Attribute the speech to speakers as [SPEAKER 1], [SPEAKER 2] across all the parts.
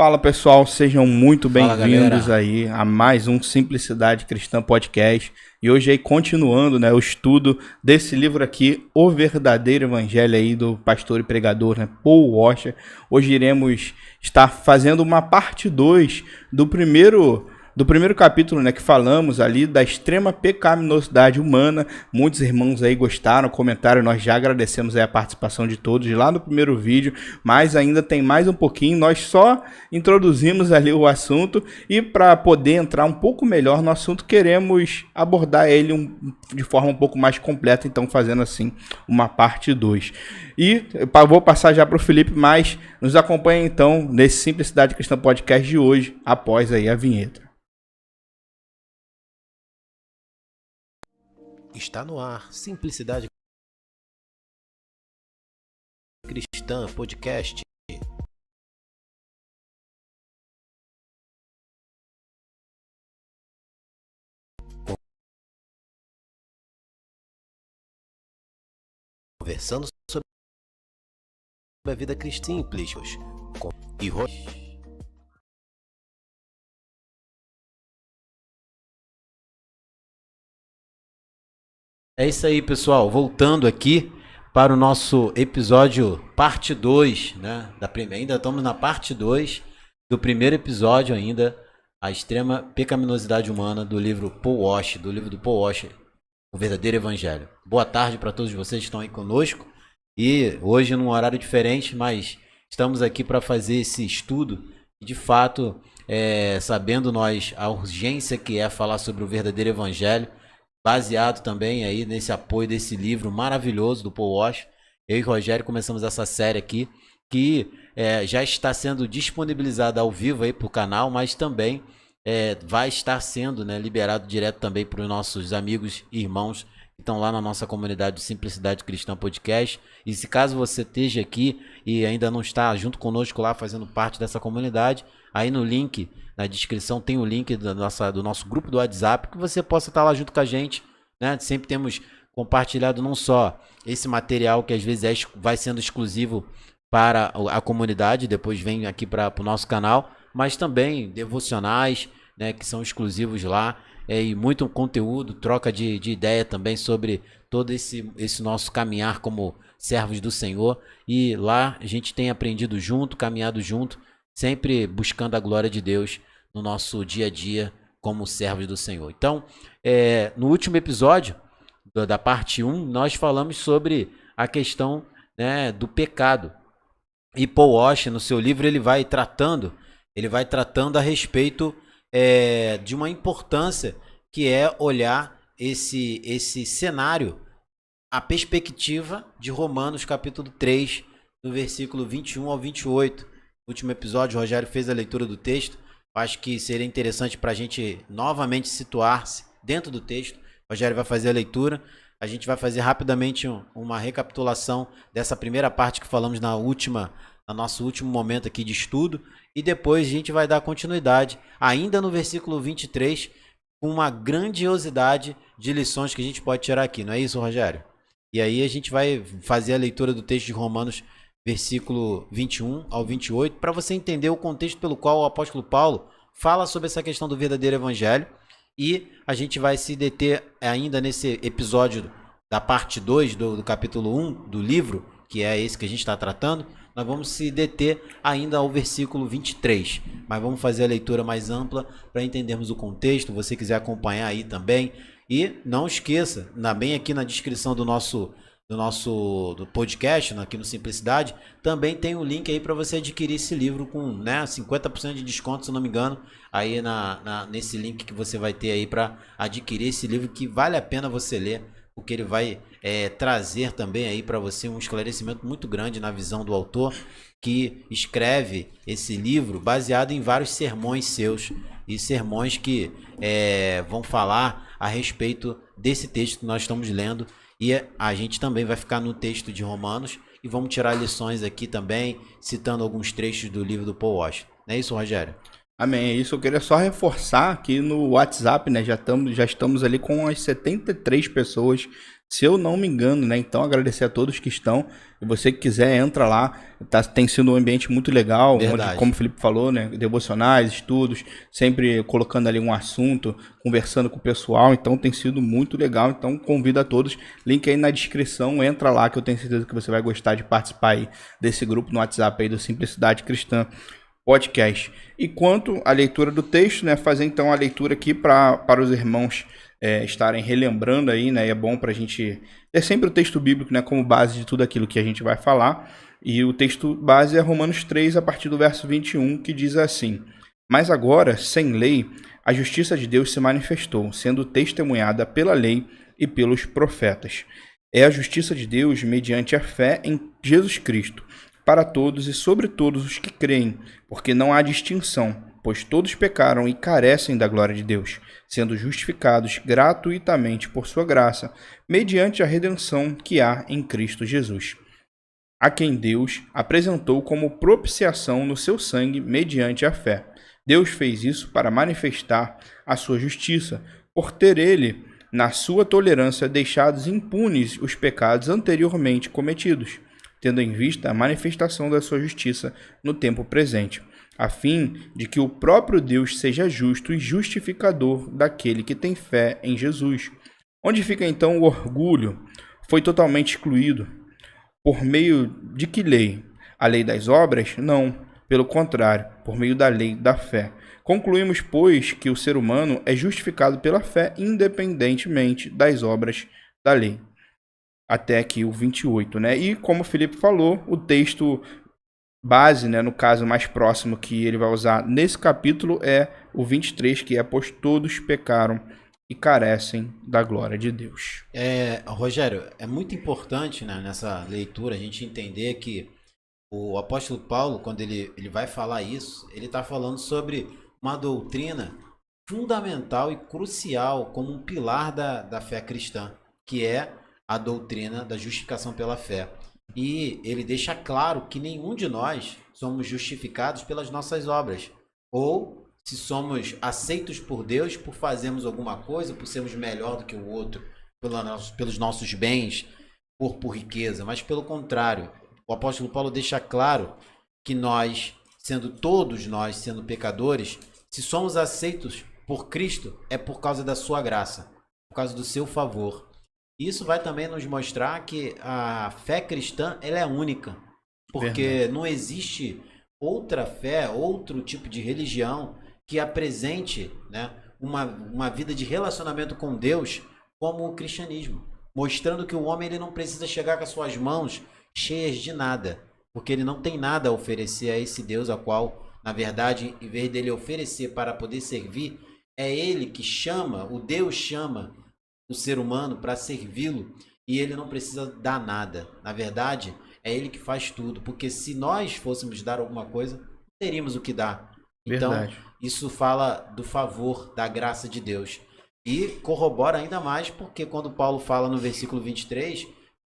[SPEAKER 1] Fala pessoal, sejam muito
[SPEAKER 2] Fala,
[SPEAKER 1] bem-vindos
[SPEAKER 2] galera.
[SPEAKER 1] aí a mais um Simplicidade Cristã Podcast. E hoje aí continuando, né, o estudo desse livro aqui, O Verdadeiro Evangelho aí do pastor e pregador, né, Paul Washer. Hoje iremos estar fazendo uma parte 2 do primeiro capítulo, né, que falamos ali da extrema pecaminosidade humana. Muitos irmãos aí gostaram, comentaram, nós já agradecemos aí a participação de todos lá no primeiro vídeo, mas ainda tem mais um pouquinho. Nós só introduzimos ali o assunto e para poder entrar um pouco melhor no assunto, queremos abordar ele de forma um pouco mais completa, então fazendo assim uma parte 2. E eu vou passar já para o Felipe, mas nos acompanha então nesse Simplicidade Cristã Podcast de hoje, após aí a vinheta.
[SPEAKER 2] Está no ar Simplicidade Cristã Podcast. Conversando sobre a vida cristã simples e É isso aí, pessoal. Voltando aqui para o nosso episódio parte 2, né? Ainda estamos na parte 2 do primeiro episódio ainda, a extrema pecaminosidade humana do livro Paul Washer, do livro do Paul Washer, O Verdadeiro Evangelho. Boa tarde para todos vocês que estão aí conosco. E hoje num horário diferente, mas estamos aqui para fazer esse estudo e de fato, sabendo nós a urgência que é falar sobre o verdadeiro evangelho, baseado também aí nesse apoio desse livro maravilhoso do Paul Washer. Eu e o Rogério começamos essa série aqui, que já está sendo disponibilizada ao vivo aí para o canal, mas também vai estar sendo, né, liberado direto também para os nossos amigos e irmãos que estão lá na nossa comunidade de Simplicidade Cristã Podcast. E se caso você esteja aqui e ainda não está junto conosco lá fazendo parte dessa comunidade, aí no link, na descrição tem o link do nosso grupo do WhatsApp, que você possa estar lá junto com a gente, né? Sempre temos compartilhado não só esse material que às vezes vai sendo exclusivo para a comunidade, depois vem aqui para o nosso canal, mas também devocionais, né, que são exclusivos lá, e muito conteúdo, troca de ideia também sobre todo esse nosso caminhar como servos do Senhor. E lá a gente tem aprendido junto, caminhado junto, sempre buscando a glória de Deus no nosso dia a dia como servos do Senhor. Então, no último episódio da parte 1, nós falamos sobre a questão, né, do pecado. E Paul Washer, no seu livro, ele vai tratando a respeito de uma importância que é olhar esse cenário, a perspectiva de Romanos capítulo 3, do versículo 21 ao 28. No último episódio, o Rogério fez a leitura do texto. Acho que seria interessante para a gente novamente situar-se dentro do texto. O Rogério vai fazer a leitura. A gente vai fazer rapidamente uma recapitulação dessa primeira parte que falamos no nosso último momento aqui de estudo. E depois a gente vai dar continuidade, ainda no versículo 23, com uma grandiosidade de lições que a gente pode tirar aqui. Não é isso, Rogério? E aí a gente vai fazer a leitura do texto de Romanos, versículo 21 ao 28, para você entender o contexto pelo qual o apóstolo Paulo fala sobre essa questão do verdadeiro evangelho. E a gente vai se deter ainda nesse episódio da parte 2 do capítulo 1 do livro, que é esse que a gente está tratando. Nós vamos se deter ainda ao versículo 23, mas vamos fazer a leitura mais ampla para entendermos o contexto. Você quiser acompanhar aí também. E não esqueça, bem aqui na descrição do podcast, aqui no Simplicidade, também tem um link aí para você adquirir esse livro com, né, 50% de desconto, se não me engano, aí nesse link que você vai ter aí para adquirir esse livro, que vale a pena você ler, porque ele vai trazer também aí para você um esclarecimento muito grande na visão do autor, que escreve esse livro baseado em vários sermões seus, e sermões que vão falar a respeito desse texto que nós estamos lendo. E a gente também vai ficar no texto de Romanos e vamos tirar lições aqui também, citando alguns trechos do livro do Paul Washer. Não é isso, Rogério?
[SPEAKER 1] Amém, é isso. Eu queria só reforçar aqui no WhatsApp, né? Já estamos ali com as 73 pessoas Se eu não me engano, né? Então agradecer a todos que estão. E você que quiser, entra lá. Tem sido um ambiente muito legal, onde,
[SPEAKER 2] Verdade.
[SPEAKER 1] como o Felipe falou, né? Devocionais, estudos, sempre colocando ali um assunto, conversando com o pessoal. Então tem sido muito legal. Então convido a todos. Link aí na descrição. Entra lá que eu tenho certeza que você vai gostar de participar aí desse grupo no WhatsApp aí do Simplicidade Cristã Podcast. E quanto à leitura do texto, né? Fazer então a leitura aqui para os irmãos estarem relembrando aí, né? E é bom para a gente ter sempre o texto bíblico, né? Como base de tudo aquilo que a gente vai falar. E o texto base é Romanos 3, a partir do verso 21, que diz assim: Mas agora, sem lei, a justiça de Deus se manifestou, sendo testemunhada pela lei e pelos profetas. É a justiça de Deus mediante a fé em Jesus Cristo, para todos e sobre todos os que creem, porque não há distinção, pois todos pecaram e carecem da glória de Deus, sendo justificados gratuitamente por sua graça, mediante a redenção que há em Cristo Jesus, a quem Deus apresentou como propiciação no seu sangue mediante a fé. Deus fez isso para manifestar a sua justiça, por ter ele, na sua tolerância, deixados impunes os pecados anteriormente cometidos, tendo em vista a manifestação da sua justiça no tempo presente, a fim de que o próprio Deus seja justo e justificador daquele que tem fé em Jesus. Onde fica então o orgulho? Foi totalmente excluído. Por meio de que lei? A lei das obras? Não, pelo contrário, por meio da lei da fé. Concluímos, pois, que o ser humano é justificado pela fé independentemente das obras da lei. Até aqui o 28, né? E como o Felipe falou, o texto base, né, no caso mais próximo que ele vai usar nesse capítulo é o 23, que é: pois todos pecaram e carecem da glória de Deus.
[SPEAKER 2] Rogério, é muito importante, né, nessa leitura a gente entender que o apóstolo Paulo, quando ele vai falar isso, ele está falando sobre uma doutrina fundamental e crucial como um pilar da fé cristã, que é a doutrina da justificação pela fé. E ele deixa claro que nenhum de nós somos justificados pelas nossas obras, ou se somos aceitos por Deus por fazermos alguma coisa, por sermos melhor do que o outro, pelos nossos bens, por riqueza, mas pelo contrário. O apóstolo Paulo deixa claro que nós, todos nós sendo pecadores, se somos aceitos por Cristo, é por causa da sua graça, por causa do seu favor. Isso vai também nos mostrar que a fé cristã ela é única, porque Verdade. Não existe outra fé, outro tipo de religião que apresente, né, uma vida de relacionamento com Deus como o cristianismo, mostrando que o homem ele não precisa chegar com as suas mãos cheias de nada, porque ele não tem nada a oferecer a esse Deus a qual, na verdade, em vez dele oferecer para poder servir, é ele que chama, o Deus chama o ser humano para servi-lo e ele não precisa dar nada. Na verdade, é ele que faz tudo, porque se nós fôssemos dar alguma coisa, não teríamos o que dar. Então, Verdade. Isso fala do favor, da graça de Deus. E corrobora ainda mais porque quando Paulo fala no versículo 23,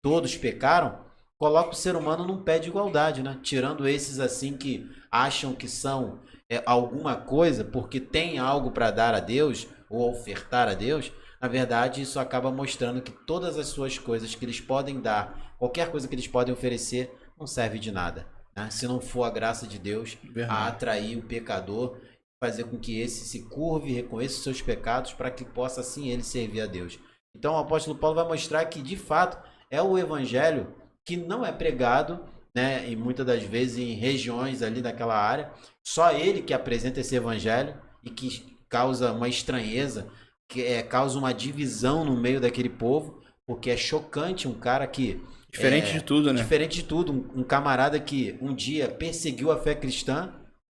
[SPEAKER 2] todos pecaram, coloca o ser humano num pé de igualdade, né? Tirando esses assim que acham que são alguma coisa porque tem algo para dar a Deus ou ofertar a Deus. Na verdade, isso acaba mostrando que todas as suas coisas que eles podem dar, qualquer coisa que eles podem oferecer, não serve de nada, né? Se não for a graça de Deus a atrair o pecador, fazer com que esse se curve e reconheça os seus pecados para que possa assim ele servir a Deus. Então o apóstolo Paulo vai mostrar que de fato é o evangelho que não é pregado, né, e muitas das vezes em regiões ali daquela área, só ele que apresenta esse evangelho e que causa uma estranheza, que causa uma divisão no meio daquele povo, porque é chocante um cara que...
[SPEAKER 1] Diferente de tudo, né?
[SPEAKER 2] Diferente de tudo, um camarada que um dia perseguiu a fé cristã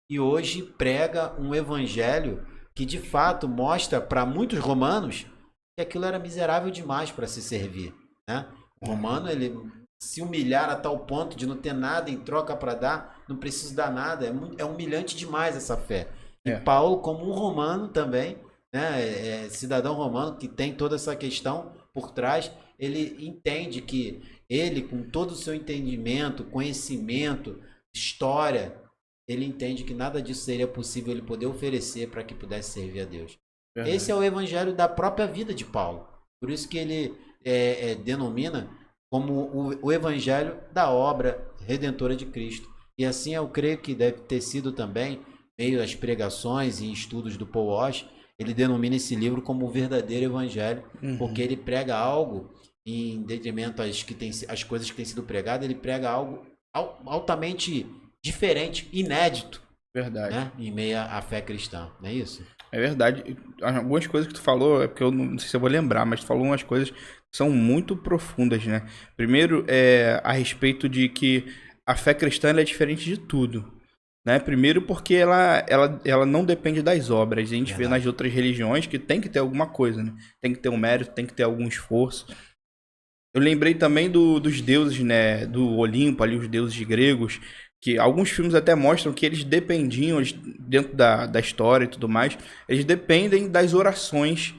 [SPEAKER 2] e hoje prega um evangelho que de fato mostra para muitos romanos que aquilo era miserável demais para se servir, né? O romano, ele se humilhar a tal ponto de não ter nada em troca para dar, não precisa dar nada, é humilhante demais essa fé. E Paulo, como um romano também, né, cidadão romano que tem toda essa questão por trás, ele entende que ele, com todo o seu entendimento, conhecimento, história, ele entende que nada disso seria possível ele poder oferecer para que pudesse servir a Deus. Esse é o evangelho da própria vida de Paulo. Por isso que ele denomina como o evangelho da obra redentora de Cristo. E assim eu creio que deve ter sido também, meio às pregações e estudos do Paul Walsh, ele denomina esse livro como o verdadeiro evangelho, porque ele prega algo em detrimento às coisas que têm sido pregadas, ele prega algo altamente diferente, inédito.
[SPEAKER 1] Verdade.
[SPEAKER 2] Né? Em meio à fé cristã, não é isso?
[SPEAKER 1] É verdade. Algumas coisas que tu falou, é porque eu não sei se eu vou lembrar, mas tu falou umas coisas que são muito profundas, né? Primeiro, a respeito de que a fé cristã ela é diferente de tudo. Né? Primeiro porque ela não depende das obras. A gente vê nas outras religiões que tem que ter alguma coisa, né? Tem que ter um mérito, tem que ter algum esforço. Eu lembrei também dos deuses, né? Do Olimpo, ali, os deuses gregos, que alguns filmes até mostram que eles dependiam, dentro da história e tudo mais, eles dependem das orações,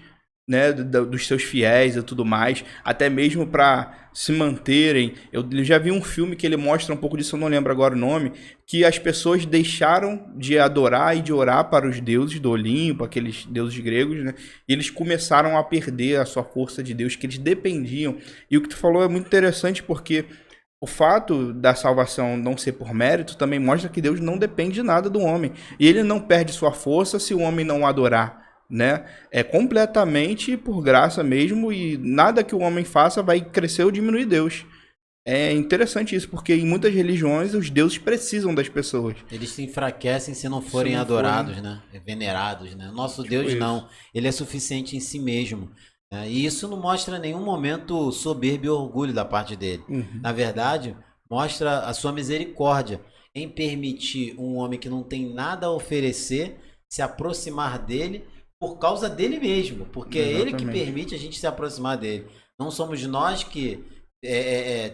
[SPEAKER 1] né, dos seus fiéis e tudo mais, até mesmo para se manterem. Eu já vi um filme que ele mostra um pouco disso, eu não lembro agora o nome, que as pessoas deixaram de adorar e de orar para os deuses do Olimpo, aqueles deuses gregos, né, e eles começaram a perder a sua força de Deus, que eles dependiam. E o que tu falou é muito interessante, porque o fato da salvação não ser por mérito também mostra que Deus não depende de nada do homem. E ele não perde sua força se o homem não adorar, né? É completamente por graça mesmo, e nada que o homem faça vai crescer ou diminuir Deus. É interessante isso, porque em muitas religiões os deuses precisam das pessoas.
[SPEAKER 2] Eles se enfraquecem se não forem adorados, né? Venerados, né? Nosso Deus não. Ele é suficiente em si mesmo. E isso não mostra em nenhum momento soberba e orgulho da parte dele. Na verdade, mostra a sua misericórdia em permitir um homem que não tem nada a oferecer se aproximar dele por causa dele mesmo. Porque é ele que permite a gente se aproximar dele. Não somos nós que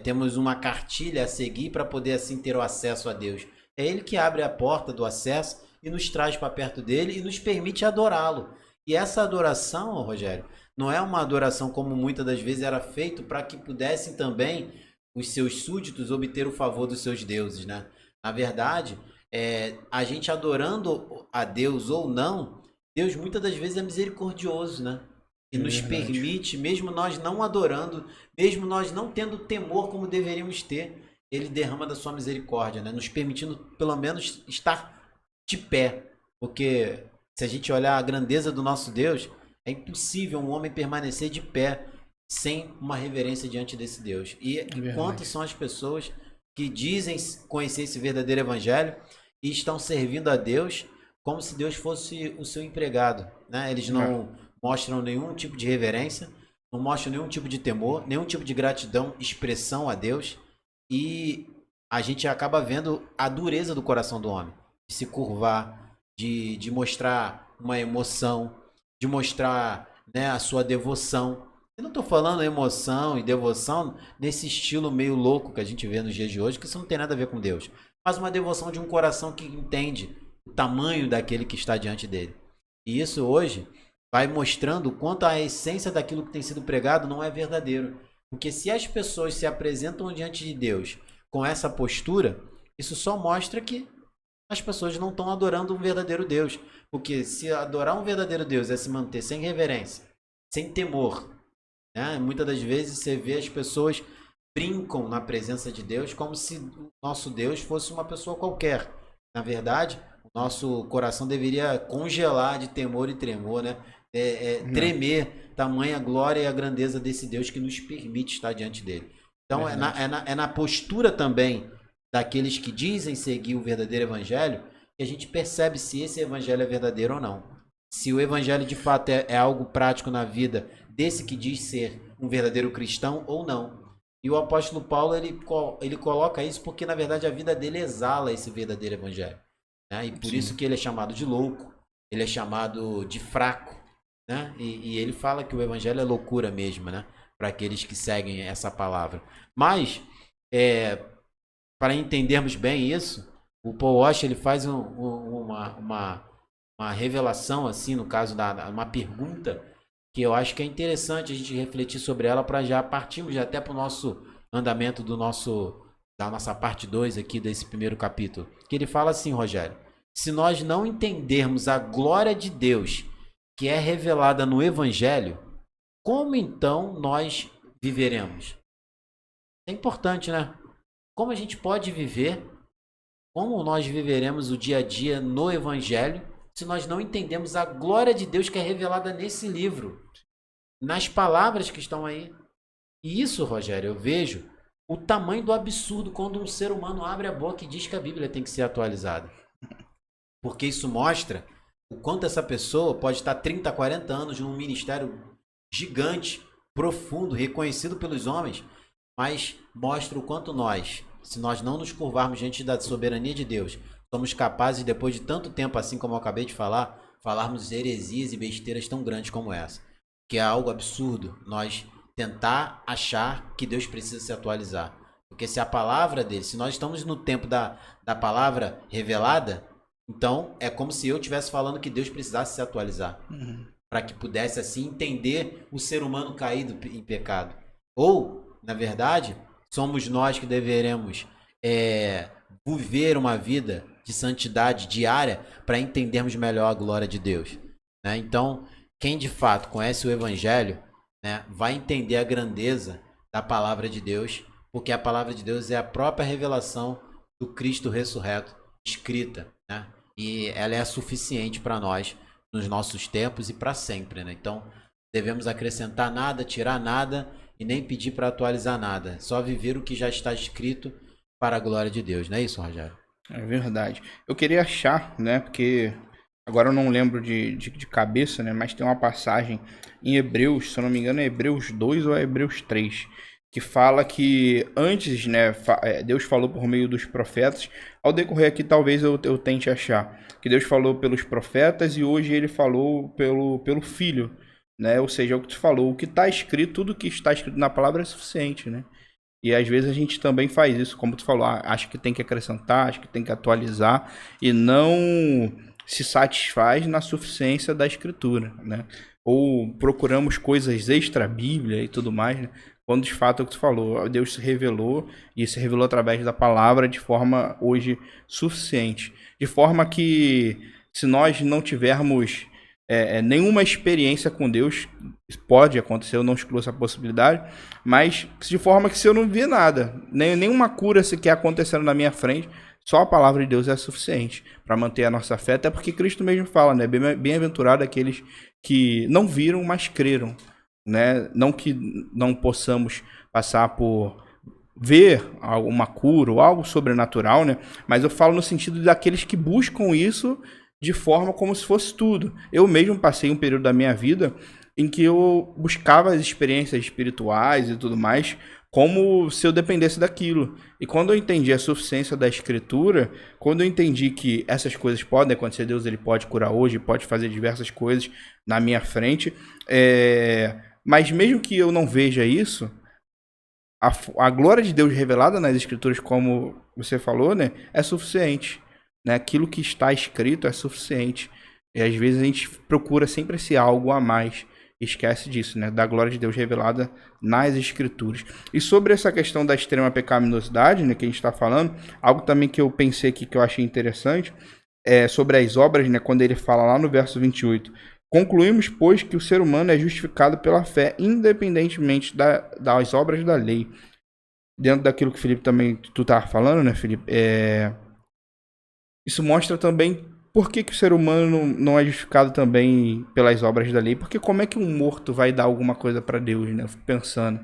[SPEAKER 2] temos uma cartilha a seguir para poder assim ter o acesso a Deus. É ele que abre a porta do acesso e nos traz para perto dele e nos permite adorá-lo. E essa adoração, Rogério, não é uma adoração como muitas das vezes era feito para que pudessem também os seus súditos obter o favor dos seus deuses, né? Na verdade, a gente adorando a Deus ou não, Deus muitas das vezes é misericordioso, né? E nos permite, mesmo nós não adorando, mesmo nós não tendo temor como deveríamos ter, ele derrama da sua misericórdia, né? Nos permitindo pelo menos estar de pé. Porque se a gente olhar a grandeza do nosso Deus, é impossível um homem permanecer de pé sem uma reverência diante desse Deus. E quantas são as pessoas que dizem conhecer esse verdadeiro evangelho e estão servindo a Deus como se Deus fosse o seu empregado, né? Eles não mostram nenhum tipo de reverência, não mostram nenhum tipo de temor, nenhum tipo de gratidão, expressão a Deus. E a gente acaba vendo a dureza do coração do homem, de se curvar, de mostrar uma emoção, de mostrar, né, a sua devoção. Eu não estou falando emoção e devoção nesse estilo meio louco que a gente vê nos dias de hoje, que isso não tem nada a ver com Deus. Mas uma devoção de um coração que entende o tamanho daquele que está diante dele. E isso hoje vai mostrando o quanto a essência daquilo que tem sido pregado não é verdadeiro. Porque se as pessoas se apresentam diante de Deus com essa postura, isso só mostra que as pessoas não estão adorando um verdadeiro Deus. Porque se adorar um verdadeiro Deus é se manter sem reverência, sem temor, né? Muitas das vezes você vê as pessoas brincam na presença de Deus como se o nosso Deus fosse uma pessoa qualquer. Na verdade, o nosso coração deveria congelar de temor e tremor, né? Tremer, tamanha glória e a grandeza desse Deus que nos permite estar diante dele. Então é na postura também daqueles que dizem seguir o verdadeiro evangelho que a gente percebe se esse evangelho é verdadeiro ou não. Se o evangelho de fato é algo prático na vida desse que diz ser um verdadeiro cristão ou não. E o apóstolo Paulo ele coloca isso porque na verdade a vida dele exala esse verdadeiro evangelho, né? E por isso que ele é chamado de louco, ele é chamado de fraco, né? E ele fala que o evangelho é loucura mesmo, né? Para aqueles que seguem essa palavra. Mas para entendermos bem isso, o Paul Walsh ele faz uma revelação, assim, no caso uma pergunta que eu acho que é interessante a gente refletir sobre ela para já partirmos já até para o nosso andamento da nossa parte 2 aqui desse primeiro capítulo. Que ele fala assim, Rogério: se nós não entendermos a glória de Deus que é revelada no Evangelho, como então nós viveremos? É importante, né? Como a gente pode viver, como nós viveremos o dia a dia no Evangelho, se nós não entendemos a glória de Deus que é revelada nesse livro, nas palavras que estão aí. E isso, Rogério, eu vejo o tamanho do absurdo quando um ser humano abre a boca e diz que a Bíblia tem que ser atualizada. Porque isso mostra o quanto essa pessoa pode estar 30, 40 anos num ministério gigante, profundo, reconhecido pelos homens, mas mostra o quanto nós, se nós não nos curvarmos diante da soberania de Deus, somos capazes, depois de tanto tempo, assim como eu acabei de falar, falarmos heresias e besteiras tão grandes como essa. Que é algo absurdo nós tentar achar que Deus precisa se atualizar. Porque se a palavra dele, se nós estamos no tempo da palavra revelada, então é como se eu estivesse falando que Deus precisasse se atualizar. Para que pudesse assim entender o ser humano caído em pecado. Ou, na verdade, somos nós que deveremos viver uma vida de santidade diária para entendermos melhor a glória de Deus. Né? Então, quem de fato conhece o Evangelho, né, vai entender a grandeza da palavra de Deus, porque a palavra de Deus é a própria revelação do Cristo ressurreto, escrita, né? E ela é suficiente para nós nos nossos tempos e para sempre, né? Então, devemos acrescentar nada, tirar nada e nem pedir para atualizar nada. Só viver o que já está escrito para a glória de Deus. Não é isso, Rogério?
[SPEAKER 1] É verdade. Eu queria achar, né, porque agora eu não lembro de cabeça, né, mas tem uma passagem em Hebreus, se eu não me engano é Hebreus 2 ou é Hebreus 3, que fala que antes, né, Deus falou por meio dos profetas. Ao decorrer aqui talvez eu tente achar que Deus falou pelos profetas e hoje ele falou pelo Filho, né? Ou seja, é o que tu falou, o que está escrito, tudo que está escrito na palavra é suficiente, né? E às vezes a gente também faz isso, como tu falou, acha que tem que acrescentar, acha que tem que atualizar e não se satisfaz na suficiência da escritura, né? Ou procuramos coisas extra-bíblia e tudo mais, né? Quando de fato é o que tu falou, Deus se revelou e se revelou através da palavra de forma hoje suficiente. De forma que se nós não tivermos nenhuma experiência com Deus, pode acontecer, eu não excluo essa possibilidade, mas de forma que se eu não ver nada, nenhuma cura sequer acontecendo na minha frente, só a palavra de Deus é suficiente para manter a nossa fé, até porque Cristo mesmo fala, né? Bem-aventurado aqueles que não viram, mas creram. Né? Não que não possamos passar por ver alguma cura ou algo sobrenatural, né? Mas eu falo no sentido daqueles que buscam isso de forma como se fosse tudo. Eu mesmo passei um período da minha vida em que eu buscava as experiências espirituais e tudo mais como se eu dependesse daquilo. E quando eu entendi a suficiência da escritura, quando eu entendi que essas coisas podem acontecer, Deus ele pode curar hoje, pode fazer diversas coisas na minha frente, mas mesmo que eu não veja isso, a glória de Deus revelada nas escrituras, como você falou, né, é suficiente. Né? Aquilo que está escrito é suficiente. E às vezes a gente procura sempre esse algo a mais. Esquece disso, né? Da glória de Deus revelada nas escrituras. E sobre essa questão da extrema pecaminosidade, né, que a gente está falando, algo também que eu pensei aqui que eu achei interessante, é sobre as obras, né, quando ele fala lá no verso 28. Concluímos, pois, que o ser humano é justificado pela fé, independentemente das obras da lei. Dentro daquilo que o Felipe também, tu estava falando, né, Felipe? Isso mostra também por que o ser humano não é justificado também pelas obras da lei. Porque como é que um morto vai dar alguma coisa para Deus, né? Eu fico pensando,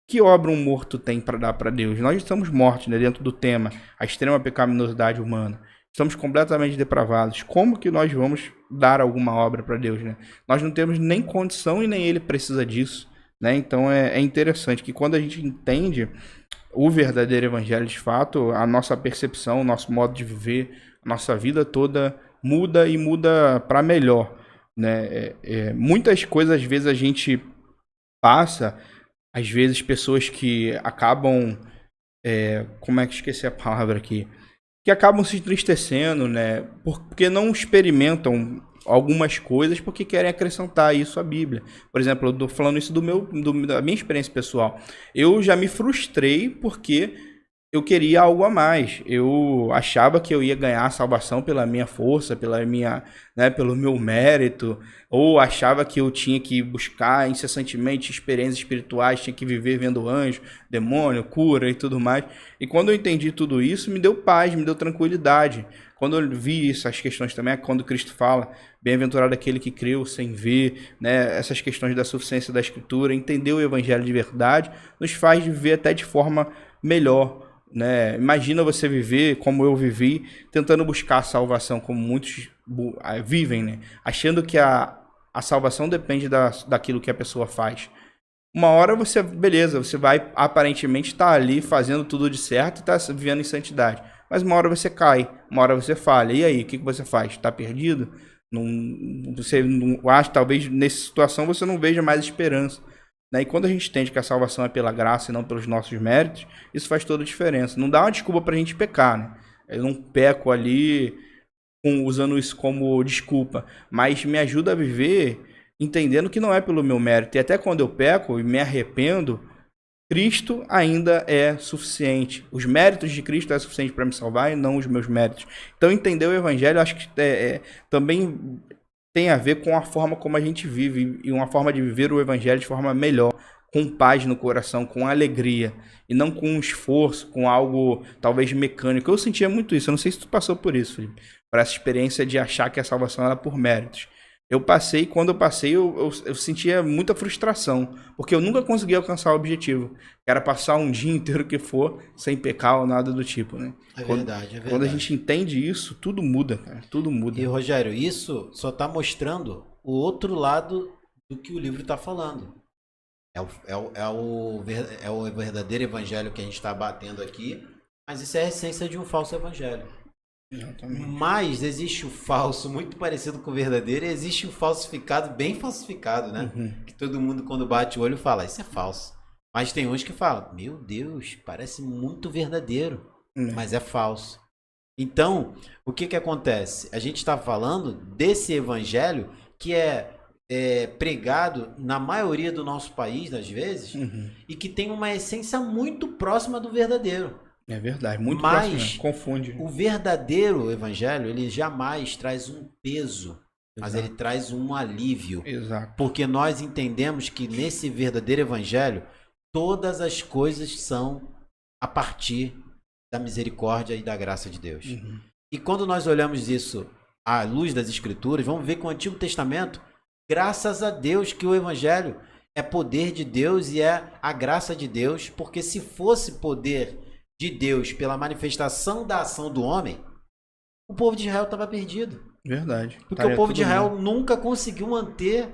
[SPEAKER 1] que obra um morto tem para dar para Deus? Nós estamos mortos, né, dentro do tema, a extrema pecaminosidade humana. Estamos completamente depravados. Como que nós vamos dar alguma obra para Deus, né? Nós não temos nem condição e nem Ele precisa disso, né? Então é interessante que quando a gente entende o verdadeiro evangelho de fato, a nossa percepção, o nosso modo de viver, a nossa vida toda muda e muda para melhor, né? Muitas coisas às vezes a gente passa, às vezes pessoas que acabam, como é que esqueci a palavra aqui? Que acabam se entristecendo, né? Porque não experimentam algumas coisas porque querem acrescentar isso à Bíblia. Por exemplo, eu tô falando isso da minha experiência pessoal. Eu já me frustrei porque eu queria algo a mais. Eu achava que eu ia ganhar a salvação pela minha força, pelo meu mérito, ou achava que eu tinha que buscar incessantemente experiências espirituais, tinha que viver vendo anjo, demônio, cura e tudo mais. E quando eu entendi tudo isso, me deu paz, me deu tranquilidade. Quando eu vi essas questões também, quando Cristo fala, bem-aventurado aquele que creu sem ver, né, essas questões da suficiência da Escritura, entender o Evangelho de verdade, nos faz viver até de forma melhor. Né? Imagina você viver como eu vivi, tentando buscar a salvação, como muitos vivem, né? Achando que a salvação depende daquilo que a pessoa faz. Uma hora você, beleza, você vai aparentemente estar ali fazendo tudo de certo e está vivendo em santidade. Mas uma hora você cai, uma hora você falha. E aí, o que você faz? Está perdido? Você não acha, talvez nessa situação você não veja mais esperança. Né? E quando a gente entende que a salvação é pela graça e não pelos nossos méritos, isso faz toda a diferença. Não dá uma desculpa para a gente pecar, né? Eu não peco ali usando isso como desculpa, mas me ajuda a viver entendendo que não é pelo meu mérito. E até quando eu peco e me arrependo, Cristo ainda é suficiente. Os méritos de Cristo é suficiente para me salvar e não os meus méritos. Então entender o Evangelho acho que também tem a ver com a forma como a gente vive e uma forma de viver o Evangelho de forma melhor, com paz no coração, com alegria e não com um esforço, com algo talvez mecânico. Eu sentia muito isso, eu não sei se tu passou por isso, Felipe, por essa experiência de achar que a salvação era por méritos. Eu passei, quando eu passei, eu sentia muita frustração, porque eu nunca conseguia alcançar o objetivo, que era passar um dia inteiro que for, sem pecar ou nada do tipo, né?
[SPEAKER 2] É verdade, é verdade.
[SPEAKER 1] Quando a gente entende isso, tudo muda, cara, tudo muda.
[SPEAKER 2] E, Rogério, isso só está mostrando o outro lado do que o livro está falando. É o verdadeiro evangelho que a gente está batendo aqui, mas isso é a essência de um falso evangelho.
[SPEAKER 1] Exatamente.
[SPEAKER 2] Mas existe o falso muito parecido com o verdadeiro e existe o falsificado bem falsificado, né?
[SPEAKER 1] Uhum.
[SPEAKER 2] Que todo mundo quando bate o olho fala, isso é falso. Mas tem uns que falam, meu Deus, parece muito verdadeiro, mas é falso. Então, o que acontece? A gente está falando desse evangelho que é pregado na maioria do nosso país, às vezes, e que tem uma essência muito próxima do verdadeiro.
[SPEAKER 1] É verdade, muito
[SPEAKER 2] mas
[SPEAKER 1] próximo, confunde.
[SPEAKER 2] O verdadeiro evangelho, ele jamais traz um peso, mas ele traz um alívio.
[SPEAKER 1] Exato.
[SPEAKER 2] Porque nós entendemos que nesse verdadeiro evangelho, todas as coisas são a partir da misericórdia e da graça de Deus. E quando nós olhamos isso à luz das Escrituras, vamos ver que o Antigo Testamento, graças a Deus que o evangelho é poder de Deus e é a graça de Deus, porque se fosse poder de Deus pela manifestação da ação do homem, o povo de Israel estava perdido.
[SPEAKER 1] Verdade.
[SPEAKER 2] Porque o povo de Israel nunca conseguiu manter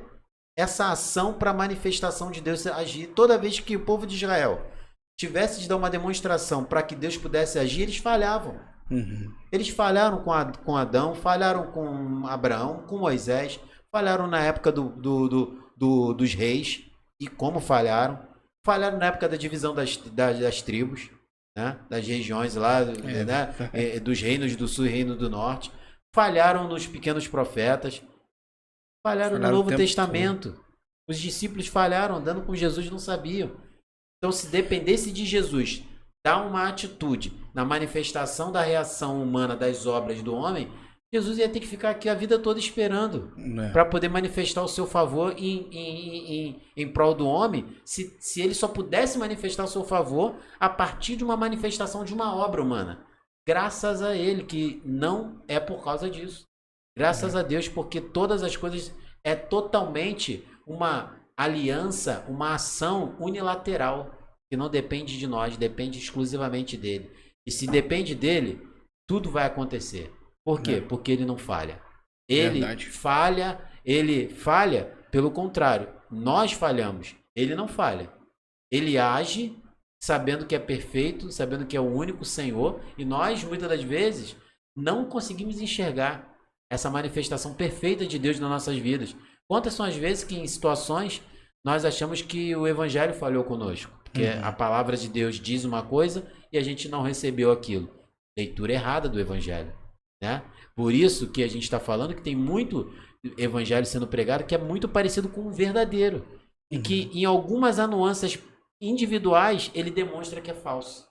[SPEAKER 2] essa ação para a manifestação de Deus agir. Toda vez que o povo de Israel tivesse de dar uma demonstração para que Deus pudesse agir, eles falhavam. Eles falharam com Adão, falharam com Abraão, com Moisés, falharam na época dos reis. E como falharam? Falharam na época da divisão das tribos. Né? Das regiões lá, dos reinos do sul e reino do norte, falharam nos pequenos profetas, falharam no Novo Testamento. Os discípulos falharam, andando com Jesus não sabiam. Então, se dependesse de Jesus dar uma atitude na manifestação da reação humana das obras do homem, Jesus ia ter que ficar aqui a vida toda esperando para poder manifestar o seu favor em prol do homem, se ele só pudesse manifestar o seu favor a partir de uma manifestação de uma obra humana. Graças a ele, que não é por causa disso. Graças a Deus, porque todas as coisas é totalmente uma aliança, uma ação unilateral, que não depende de nós, depende exclusivamente dele. E se depende dele, tudo vai acontecer. Por quê? Porque ele não falha. Ele falha, pelo contrário. Nós falhamos. Ele não falha. Ele age sabendo que é perfeito, sabendo que é o único Senhor. E nós, muitas das vezes, não conseguimos enxergar essa manifestação perfeita de Deus nas nossas vidas. Quantas são as vezes que em situações nós achamos que o Evangelho falhou conosco? Porque a palavra de Deus diz uma coisa e a gente não recebeu aquilo. Leitura errada do Evangelho. Né? Por isso que a gente está falando que tem muito evangelho sendo pregado que é muito parecido com o verdadeiro. E que em algumas nuances individuais ele demonstra que é falso.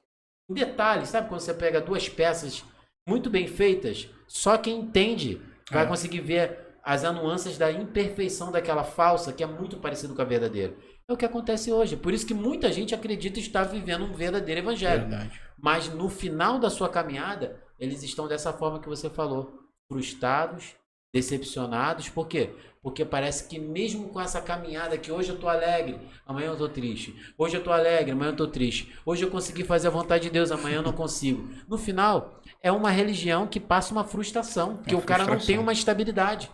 [SPEAKER 2] em detalhes, sabe? Quando você pega duas peças muito bem feitas, só quem entende vai conseguir ver as nuances da imperfeição daquela falsa, que é muito parecido com a verdadeira. É o que acontece hoje. Por isso que muita gente acredita estar vivendo um verdadeiro evangelho.
[SPEAKER 1] Verdade.
[SPEAKER 2] Mas no final da sua caminhada, eles estão dessa forma que você falou. Frustrados, decepcionados. Por quê? Porque parece que mesmo com essa caminhada que hoje eu estou alegre, amanhã eu estou triste. Hoje eu estou alegre, amanhã eu estou triste. Hoje eu consegui fazer a vontade de Deus, amanhã eu não consigo. No final, é uma religião que passa uma frustração. Porque o cara não tem uma estabilidade.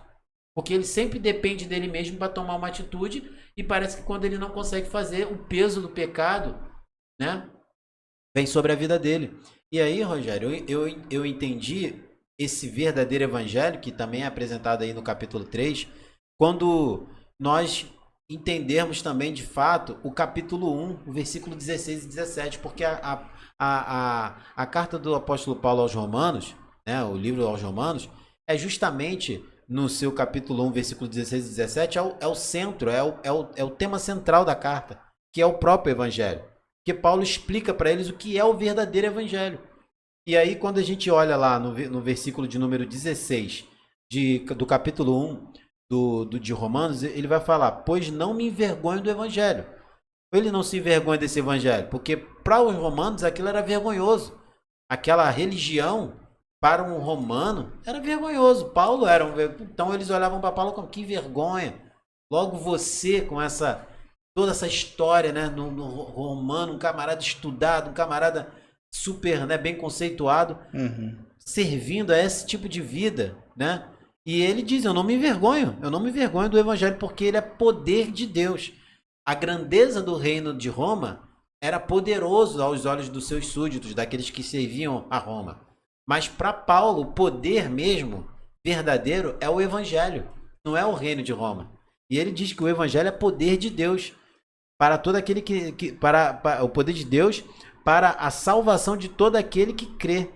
[SPEAKER 2] Porque ele sempre depende dele mesmo para tomar uma atitude e parece que quando ele não consegue fazer, o peso do pecado, né, vem sobre a vida dele. E aí, Rogério, eu entendi esse verdadeiro evangelho, que também é apresentado aí no capítulo 3, quando nós entendermos também de fato o capítulo 1, o versículo 16 e 17, porque a carta do apóstolo Paulo aos Romanos, né, o livro aos Romanos, é justamente no seu capítulo 1, versículo 16 e 17, é o centro, é o tema central da carta, que é o próprio evangelho. Porque Paulo explica para eles o que é o verdadeiro evangelho. E aí, quando a gente olha lá no versículo de número 16 do capítulo 1 de Romanos, ele vai falar: pois não me envergonho do evangelho. Ele não se envergonha desse evangelho, porque para os romanos aquilo era vergonhoso. Aquela religião, para um romano, era vergonhoso. Paulo era então eles olhavam para Paulo como: que vergonha. Logo você, com toda essa história, né, no romano, um camarada estudado, um camarada super, né, bem conceituado, servindo a esse tipo de vida, né? E ele diz: eu não me envergonho do evangelho, porque ele é poder de Deus. A grandeza do reino de Roma era poderoso aos olhos dos seus súditos, daqueles que serviam a Roma. Mas para Paulo, o poder mesmo verdadeiro é o evangelho, não é o reino de Roma. E ele diz que o evangelho é poder de Deus para todo aquele para o poder de Deus para a salvação de todo aquele que crê.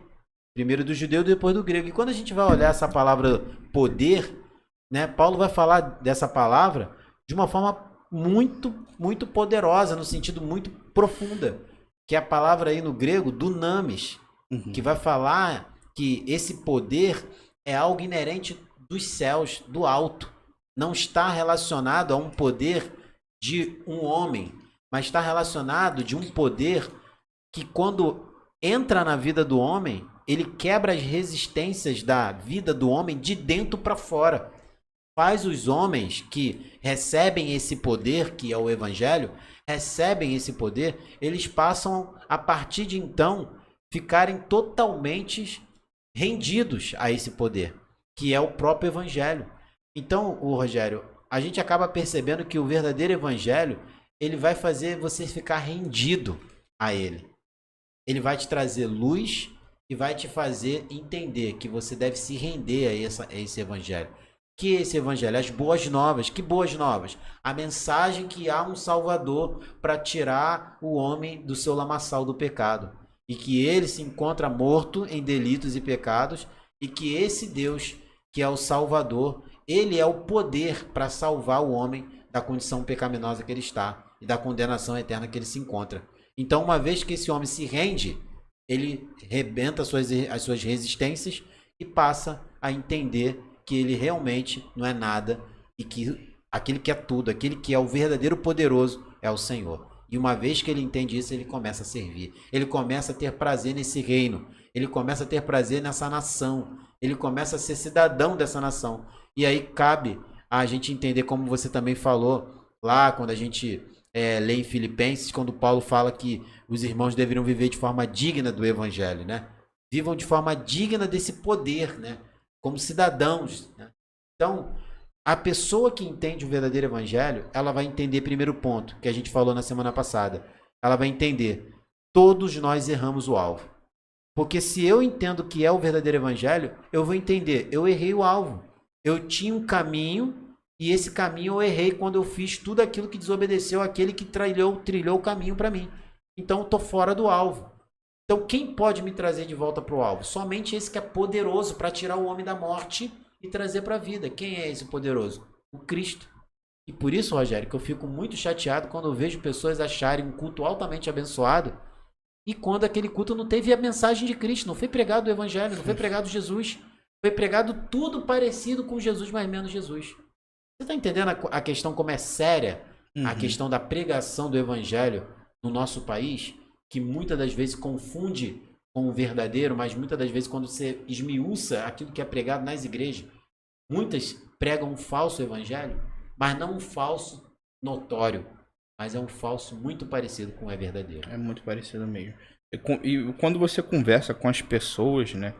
[SPEAKER 2] Primeiro do judeu, depois do grego. E quando a gente vai olhar essa palavra poder, né, Paulo vai falar dessa palavra de uma forma muito, muito poderosa, no sentido muito profunda, que é a palavra aí no grego, dunamis, que vai falar que esse poder é algo inerente dos céus, do alto. Não está relacionado a um poder de um homem, mas está relacionado de um poder que, quando entra na vida do homem, ele quebra as resistências da vida do homem de dentro para fora. Faz os homens que recebem esse poder, que é o evangelho, recebem esse poder, eles passam, a partir de então, ficarem totalmente rendidos a esse poder, que é o próprio evangelho. Então, Rogério, a gente acaba percebendo que o verdadeiro evangelho, ele vai fazer você ficar rendido a ele. Ele vai te trazer luz e vai te fazer entender que você deve se render a esse evangelho. Que esse evangelho, as boas novas, que boas novas? A mensagem que há um Salvador para tirar o homem do seu lamaçal do pecado. E que ele se encontra morto em delitos e pecados, e que esse Deus, que é o Salvador, ele é o poder para salvar o homem da condição pecaminosa que ele está e da condenação eterna que ele se encontra. Então, uma vez que esse homem se rende, ele rebenta as suas resistências e passa a entender que ele realmente não é nada e que aquele que é tudo, aquele que é o verdadeiro poderoso é o Senhor. E uma vez que ele entende isso, ele começa a servir. Ele começa a ter prazer nesse reino. Ele começa a ter prazer nessa nação. Ele começa a ser cidadão dessa nação. E aí cabe a gente entender, como você também falou lá, quando a gente lê em Filipenses, quando Paulo fala que os irmãos deveriam viver de forma digna do evangelho, né? Vivam de forma digna desse poder, né? Como cidadãos, né? Então, a pessoa que entende o verdadeiro evangelho, ela vai entender, primeiro ponto, que a gente falou na semana passada. Ela vai entender: todos nós erramos o alvo. Porque se eu entendo que é o verdadeiro evangelho, eu vou entender: eu errei o alvo. Eu tinha um caminho, e esse caminho eu errei quando eu fiz tudo aquilo que desobedeceu aquele que trilhou o caminho para mim. Então eu estou fora do alvo. Então quem pode me trazer de volta para o alvo? Somente esse que é poderoso para tirar o homem da morte e trazer para a vida. Quem é esse poderoso? O Cristo. E por isso, Rogério, que eu fico muito chateado quando eu vejo pessoas acharem um culto altamente abençoado e quando aquele culto não teve a mensagem de Cristo, não foi pregado o evangelho, não foi pregado Jesus, foi pregado tudo parecido com Jesus, mas menos Jesus. Você está entendendo a questão como é séria? A questão da pregação do evangelho no nosso país, que muitas das vezes confunde com o verdadeiro, mas muitas das vezes quando você esmiuça aquilo que é pregado nas igrejas, muitas pregam um falso evangelho, mas não um falso notório, mas é um falso muito parecido com o é verdadeiro.
[SPEAKER 1] É muito parecido mesmo. E quando você conversa com as pessoas, né?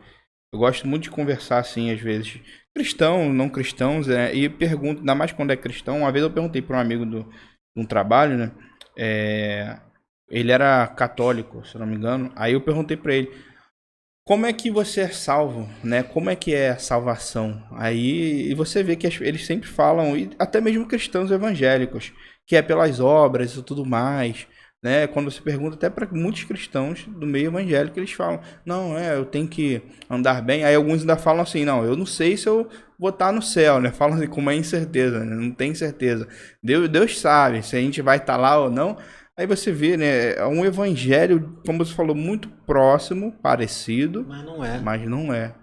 [SPEAKER 1] Eu gosto muito de conversar assim, às vezes, cristãos, não cristãos, né? E pergunto, ainda mais quando é cristão. Uma vez eu perguntei para um amigo de um trabalho, né? Ele era católico, se não me engano. Aí eu perguntei para ele, como é que você é salvo, né? Como é que é a salvação? Aí e você vê que eles sempre falam, e até mesmo cristãos evangélicos, que é pelas obras e tudo mais, né? Quando você pergunta até para muitos cristãos do meio evangélico, eles falam, não, eu tenho que andar bem. Aí alguns ainda falam assim, não, eu não sei se eu vou estar no céu, né? Falam assim, com uma incerteza, né? Não tem certeza. Deus sabe se a gente vai estar lá ou não. Aí você vê, né? É um evangelho, como você falou, muito próximo, parecido, mas não é.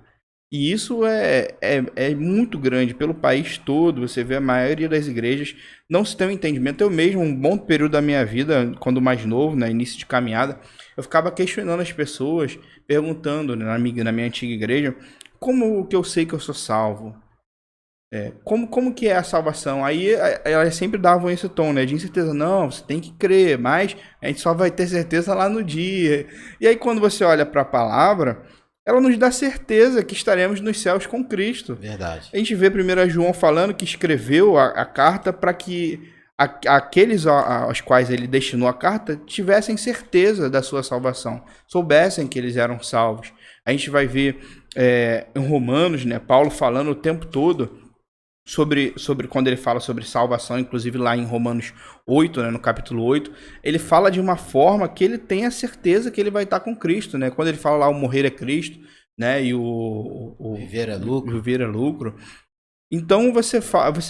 [SPEAKER 1] E isso é muito grande pelo país todo. Você vê a maioria das igrejas não se tem um entendimento. Eu mesmo, um bom período da minha vida, quando mais novo, né, início de caminhada, eu ficava questionando as pessoas, perguntando, né, na minha antiga igreja, como que eu sei que eu sou salvo? Como que é a salvação? Aí elas sempre davam esse tom, né? De incerteza. Não, você tem que crer, mas a gente só vai ter certeza lá no dia. E aí quando você olha para a palavra, ela nos dá certeza que estaremos nos céus com Cristo.
[SPEAKER 2] Verdade.
[SPEAKER 1] A gente vê 1 João falando que escreveu a carta para que aqueles aos quais ele destinou a carta tivessem certeza da sua salvação, soubessem que eles eram salvos. A gente vai ver em Romanos, né, Paulo falando o tempo todo sobre quando ele fala sobre salvação, inclusive lá em Romanos 8, né, no capítulo 8, ele fala de uma forma que ele tem a certeza que ele vai estar com Cristo, né? Quando ele fala lá o morrer é Cristo, né, e o
[SPEAKER 2] viver é lucro.
[SPEAKER 1] Viver é lucro. Então você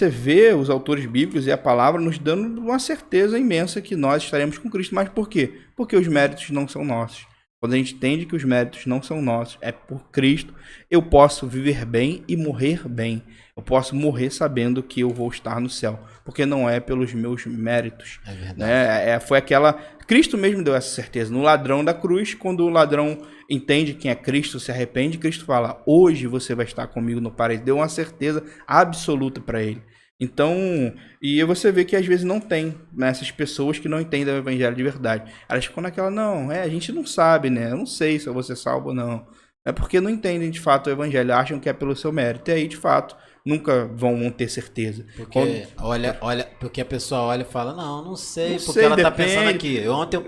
[SPEAKER 1] vê os autores bíblicos e a palavra nos dando uma certeza imensa que nós estaremos com Cristo. Mas por quê? Porque os méritos não são nossos. Quando a gente entende que os méritos não são nossos, é por Cristo, eu posso viver bem e morrer bem. Eu posso morrer sabendo que eu vou estar no céu, porque não é pelos meus méritos.
[SPEAKER 2] É verdade.
[SPEAKER 1] Né? Foi aquela... Cristo mesmo deu essa certeza. No ladrão da cruz, quando o ladrão entende quem é Cristo, se arrepende, Cristo fala, hoje você vai estar comigo no paraíso. Deu uma certeza absoluta para ele. Então, e você vê que às vezes não tem, né, essas pessoas que não entendem o evangelho de verdade. Elas ficam naquela, não, a gente não sabe, né? Eu não sei se eu vou ser salvo ou não. É porque não entendem de fato o evangelho, acham que é pelo seu mérito. E aí, de fato, nunca vão ter certeza.
[SPEAKER 2] Porque porque a pessoa olha e fala, não sei, porque ela tá pensando aqui. Ontem eu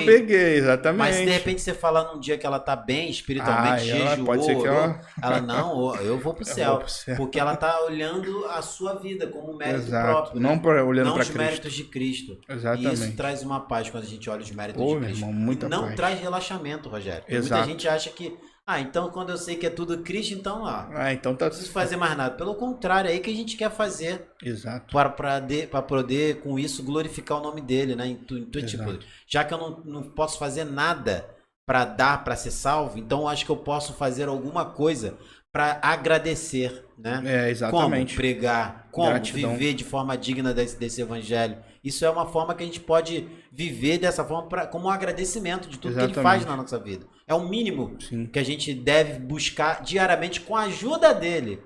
[SPEAKER 2] peguei,
[SPEAKER 1] exatamente.
[SPEAKER 2] Mas se de repente você fala num dia que ela tá bem espiritualmente, jejuou,
[SPEAKER 1] pode ser que
[SPEAKER 2] ela não, eu vou pro céu. Porque ela tá olhando a sua vida como um mérito próprio. Não
[SPEAKER 1] olhando para
[SPEAKER 2] os méritos de Cristo.
[SPEAKER 1] Exatamente.
[SPEAKER 2] E isso traz uma paz quando a gente olha os méritos de Cristo.
[SPEAKER 1] Irmão, muita
[SPEAKER 2] não
[SPEAKER 1] paz.
[SPEAKER 2] Traz relaxamento, Rogério.
[SPEAKER 1] Exato.
[SPEAKER 2] Muita gente acha que então quando eu sei que é tudo Cristo, então
[SPEAKER 1] então tá...
[SPEAKER 2] não preciso fazer mais nada. Pelo contrário, é aí que a gente quer fazer.
[SPEAKER 1] Exato.
[SPEAKER 2] Para poder, com isso, glorificar o nome dele, né? Tipo, já que eu não posso fazer nada para ser salvo, então eu acho que eu posso fazer alguma coisa para agradecer, né?
[SPEAKER 1] Exatamente.
[SPEAKER 2] Como pregar, como gratidão. Viver de forma digna desse evangelho. Isso é uma forma que a gente pode viver dessa forma como um agradecimento de tudo que ele faz na nossa vida. É o mínimo que a gente deve buscar diariamente com a ajuda dele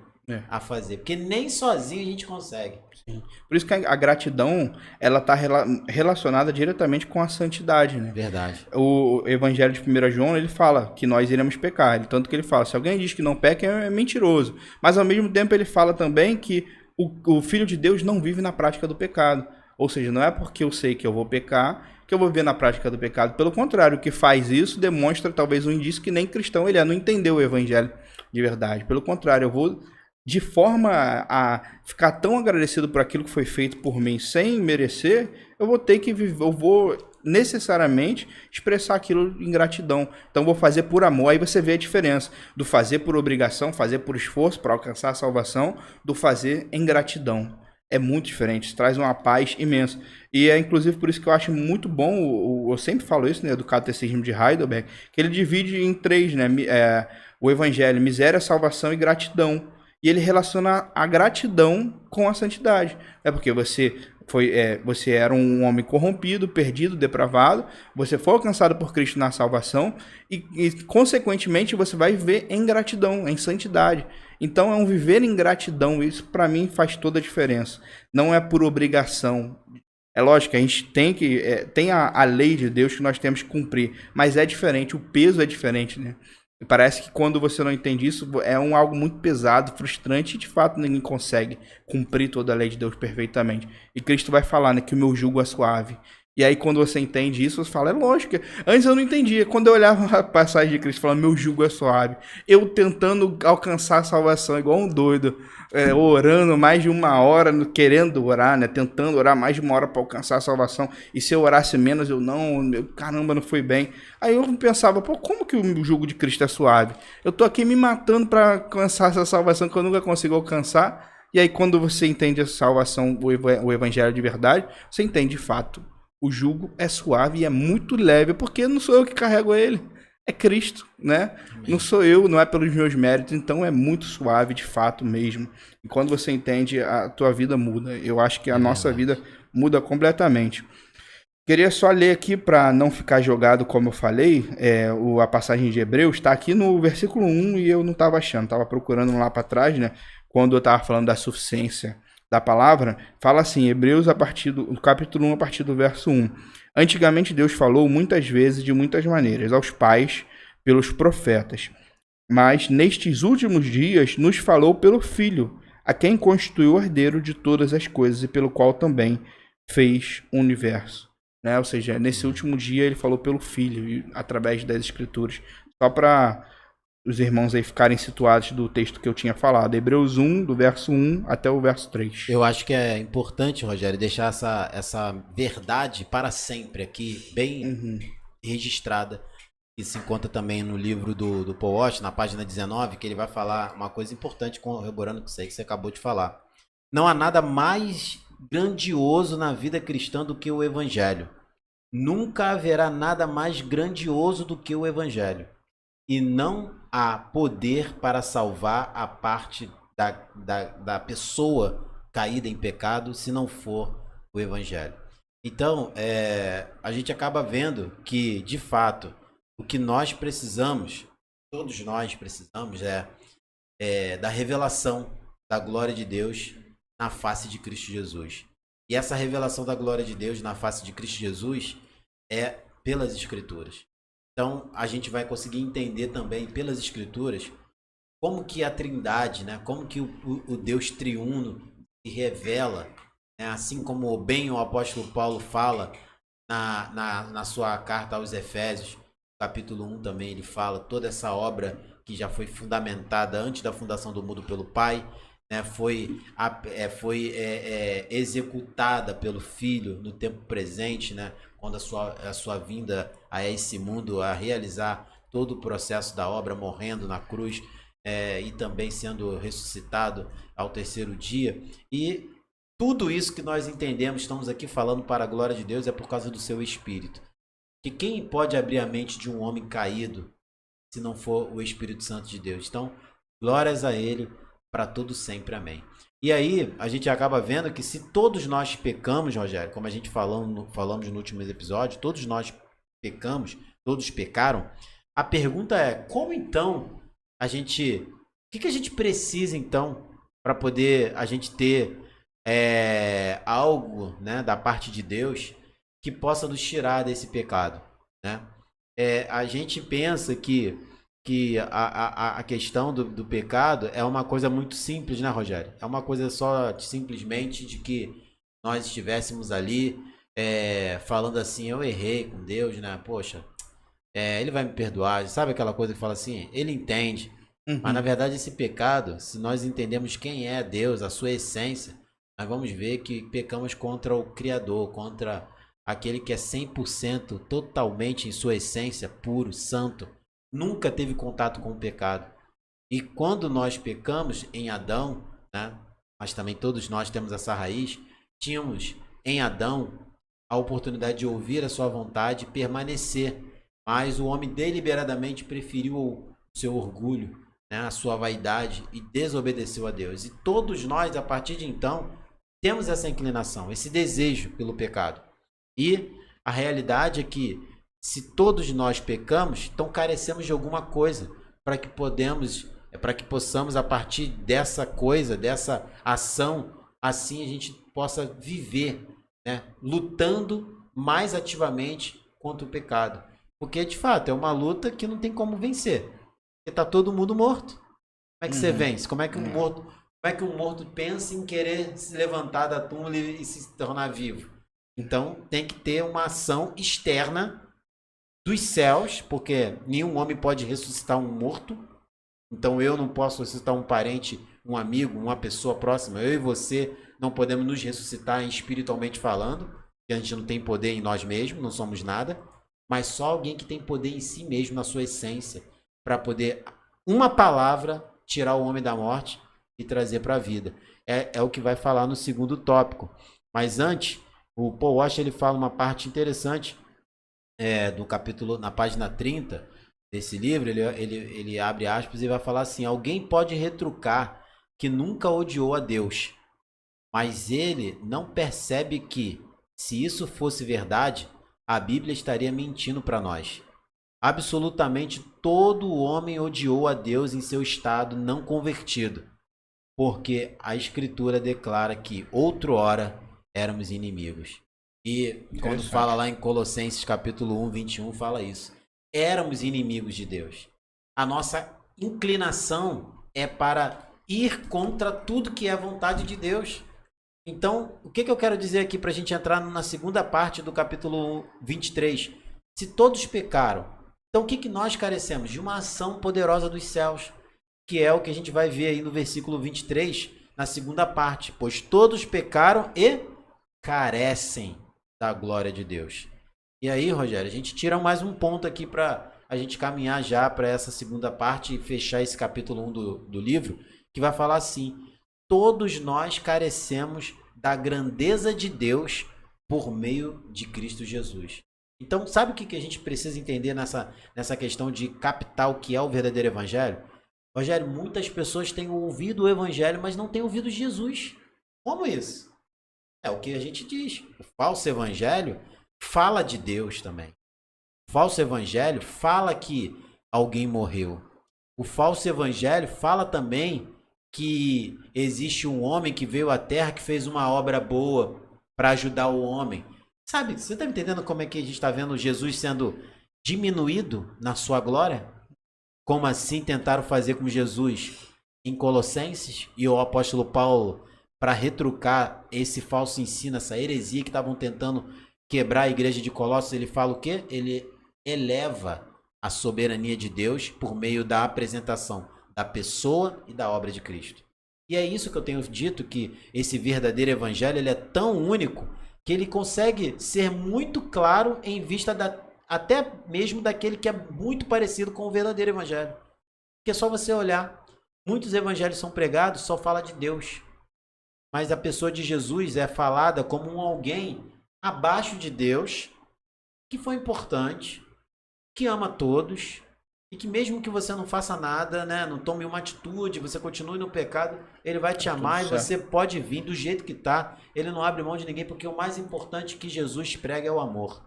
[SPEAKER 2] a fazer. Porque nem sozinho a gente consegue.
[SPEAKER 1] Sim. Por isso que a gratidão, ela está relacionada diretamente com a santidade, né?
[SPEAKER 2] Verdade.
[SPEAKER 1] O Evangelho de 1 João, ele fala que nós iremos pecar. Tanto que ele fala, se alguém diz que não peca, é mentiroso. Mas ao mesmo tempo ele fala também que o Filho de Deus não vive na prática do pecado. Ou seja, não é porque eu sei que eu vou pecar que eu vou viver na prática do pecado. Pelo contrário, o que faz isso demonstra talvez um indício que nem cristão ele não entendeu o evangelho de verdade. Pelo contrário, eu vou, de forma a ficar tão agradecido por aquilo que foi feito por mim sem merecer, eu vou ter que viver, eu vou necessariamente expressar aquilo em gratidão. Então vou fazer por amor. Aí você vê a diferença do fazer por obrigação, fazer por esforço para alcançar a salvação, do fazer em gratidão. é muito diferente, isso traz uma paz imensa. E é inclusive por isso que eu acho muito bom, eu sempre falo isso, né, do Catecismo de Heidelberg, que ele divide em três, né, o Evangelho, miséria, salvação e gratidão. E ele relaciona a gratidão com a santidade. É porque você era um homem corrompido, perdido, depravado, você foi alcançado por Cristo na salvação e consequentemente, você vai viver em gratidão, em santidade. Então, é um viver em gratidão. Isso, para mim, faz toda a diferença. Não é por obrigação. É lógico que a gente tem a lei de Deus que nós temos que cumprir, mas é diferente, o peso é diferente, né? E parece que quando você não entende isso, algo muito pesado, frustrante, e de fato ninguém consegue cumprir toda a lei de Deus perfeitamente. E Cristo vai falar, né, que o meu jugo é suave. E aí quando você entende isso, você fala, é lógico. Antes eu não entendia. Quando eu olhava a passagem de Cristo falando, meu jugo é suave, eu tentando alcançar a salvação igual um doido, orando mais de uma hora, querendo orar, né, tentando orar mais de uma hora para alcançar a salvação. E se eu orasse menos, caramba, não foi bem. Aí eu pensava, pô, como que o jugo de Cristo é suave? Eu tô aqui me matando para alcançar essa salvação que eu nunca consigo alcançar. E aí quando você entende a salvação, o evangelho de verdade, você entende de fato. O jugo é suave e é muito leve, porque não sou eu que carrego ele, é Cristo, né? Amém. Não sou eu, não é pelos meus méritos, então é muito suave de fato mesmo. E quando você entende, a tua vida muda. Eu acho que a nossa vida muda completamente. Queria só ler aqui para não ficar jogado, como eu falei, a passagem de Hebreus está aqui no versículo 1 e eu não estava achando, estava procurando lá para trás, né? Quando eu estava falando da suficiência da palavra, fala assim, Hebreus do capítulo 1, a partir do verso 1. Antigamente Deus falou muitas vezes, de muitas maneiras, aos pais, pelos profetas. Mas nestes últimos dias nos falou pelo Filho, a quem constituiu o herdeiro de todas as coisas e pelo qual também fez o universo. Né? Ou seja, nesse último dia ele falou pelo Filho, através das Escrituras. Só para os irmãos aí ficarem situados do texto que eu tinha falado. Hebreus 1, do verso 1 até o verso 3.
[SPEAKER 2] Eu acho que é importante, Rogério, deixar essa verdade para sempre aqui, bem registrada. E se encontra também no livro do Paul Washer, na página 19, que ele vai falar uma coisa importante, corroborando com isso aí que você acabou de falar. Não há nada mais grandioso na vida cristã do que o Evangelho. Nunca haverá nada mais grandioso do que o Evangelho. E não há poder para salvar a parte da pessoa caída em pecado se não for o Evangelho. Então, a gente acaba vendo que, de fato, o que nós precisamos, todos nós precisamos, da revelação da glória de Deus na face de Cristo Jesus. E essa revelação da glória de Deus na face de Cristo Jesus é pelas Escrituras. Então, a gente vai conseguir entender também pelas Escrituras como que a Trindade, né, como que o Deus triuno se revela, né, assim como bem o apóstolo Paulo fala na sua carta aos Efésios, capítulo 1 também ele fala, toda essa obra que já foi fundamentada antes da fundação do mundo pelo Pai, né, foi executada pelo Filho no tempo presente, né, quando a sua vinda a esse mundo, a realizar todo o processo da obra, morrendo na cruz e também sendo ressuscitado ao terceiro dia. E tudo isso que nós entendemos, estamos aqui falando para a glória de Deus, é por causa do seu Espírito. Que quem pode abrir a mente de um homem caído se não for o Espírito Santo de Deus? Então, glórias a Ele para todo sempre. Amém. E aí, a gente acaba vendo que se todos nós pecamos, Rogério, como a gente falamos no último episódio, todos nós pecamos, todos pecaram, a pergunta é, como então o que a gente precisa então para poder a gente ter algo, né, da parte de Deus que possa nos tirar desse pecado, né? A gente pensa que a questão do pecado é uma coisa muito simples, né, Rogério? É uma coisa só simplesmente de que nós estivéssemos ali falando assim, eu errei com Deus, né? Poxa, Ele vai me perdoar. Sabe aquela coisa que fala assim? Ele entende. Mas na verdade esse pecado, se nós entendemos quem é Deus, a sua essência, nós vamos ver que pecamos contra o Criador, contra aquele que é 100% totalmente em sua essência, puro, santo. Nunca teve contato com o pecado. E quando nós pecamos em Adão, né, mas também todos nós temos essa raiz, tínhamos em Adão a oportunidade de ouvir a sua vontade e permanecer, mas o homem deliberadamente preferiu o seu orgulho, né, a sua vaidade e desobedeceu a Deus. E todos nós, a partir de então, temos essa inclinação, esse desejo pelo pecado. E a realidade é que se todos nós pecamos, então carecemos de alguma coisa para que possamos, a partir dessa coisa, dessa ação, assim a gente possa viver, né, lutando mais ativamente contra o pecado. Porque, de fato, é uma luta que não tem como vencer. Porque está todo mundo morto. Como é que você vence? Como é que um morto pensa em querer se levantar da túmula e se tornar vivo? Então, tem que ter uma ação externa dos céus, porque nenhum homem pode ressuscitar um morto. Então eu não posso ressuscitar um parente, um amigo, uma pessoa próxima. Eu e você não podemos nos ressuscitar espiritualmente falando, porque a gente não tem poder em nós mesmos, não somos nada. Mas só alguém que tem poder em si mesmo, na sua essência, para poder, uma palavra, tirar o homem da morte e trazer para a vida. É o que vai falar no segundo tópico. Mas antes, o Paul Washer, ele fala uma parte interessante do capítulo, na página 30 desse livro, ele abre aspas e vai falar assim: alguém pode retrucar que nunca odiou a Deus, mas ele não percebe que, se isso fosse verdade, a Bíblia estaria mentindo para nós. Absolutamente todo homem odiou a Deus em seu estado não convertido, porque a Escritura declara que outrora éramos inimigos. E quando fala lá em Colossenses capítulo 1, 21, fala isso. Éramos inimigos de Deus. A nossa inclinação é para ir contra tudo que é a vontade de Deus. Então, o que eu quero dizer aqui para a gente entrar na segunda parte do capítulo 23? Se todos pecaram, então o que nós carecemos? De uma ação poderosa dos céus, que é o que a gente vai ver aí no versículo 23, na segunda parte. Pois todos pecaram e carecem da glória de Deus. E aí, Rogério, a gente tira mais um ponto aqui para a gente caminhar já para essa segunda parte e fechar esse capítulo 1 do livro, que vai falar assim: todos nós carecemos da grandeza de Deus por meio de Cristo Jesus. Então, sabe o que a gente precisa entender nessa questão de captar o que é o verdadeiro evangelho? Rogério, muitas pessoas têm ouvido o evangelho, mas não têm ouvido Jesus. Como isso? É o que a gente diz. O falso evangelho fala de Deus também. O falso evangelho fala que alguém morreu. O falso evangelho fala também que existe um homem que veio à terra, que fez uma obra boa para ajudar o homem. Sabe, você está entendendo como é que a gente está vendo Jesus sendo diminuído na sua glória? Como assim tentaram fazer com Jesus em Colossenses? E o apóstolo Paulo, para retrucar esse falso ensino, essa heresia que estavam tentando quebrar a igreja de Colossos, ele fala o quê? Ele eleva a soberania de Deus por meio da apresentação da pessoa e da obra de Cristo. E é isso que eu tenho dito, que esse verdadeiro evangelho ele é tão único que ele consegue ser muito claro em vista até mesmo daquele que é muito parecido com o verdadeiro evangelho. Porque é só você olhar, muitos evangelhos são pregados, só fala de Deus. Mas a pessoa de Jesus é falada como um alguém abaixo de Deus, que foi importante, que ama todos, e que mesmo que você não faça nada, né, não tome uma atitude, você continue no pecado, ele vai te amar e você pode vir do jeito que tá. Ele não abre mão de ninguém, porque o mais importante que Jesus prega é o amor.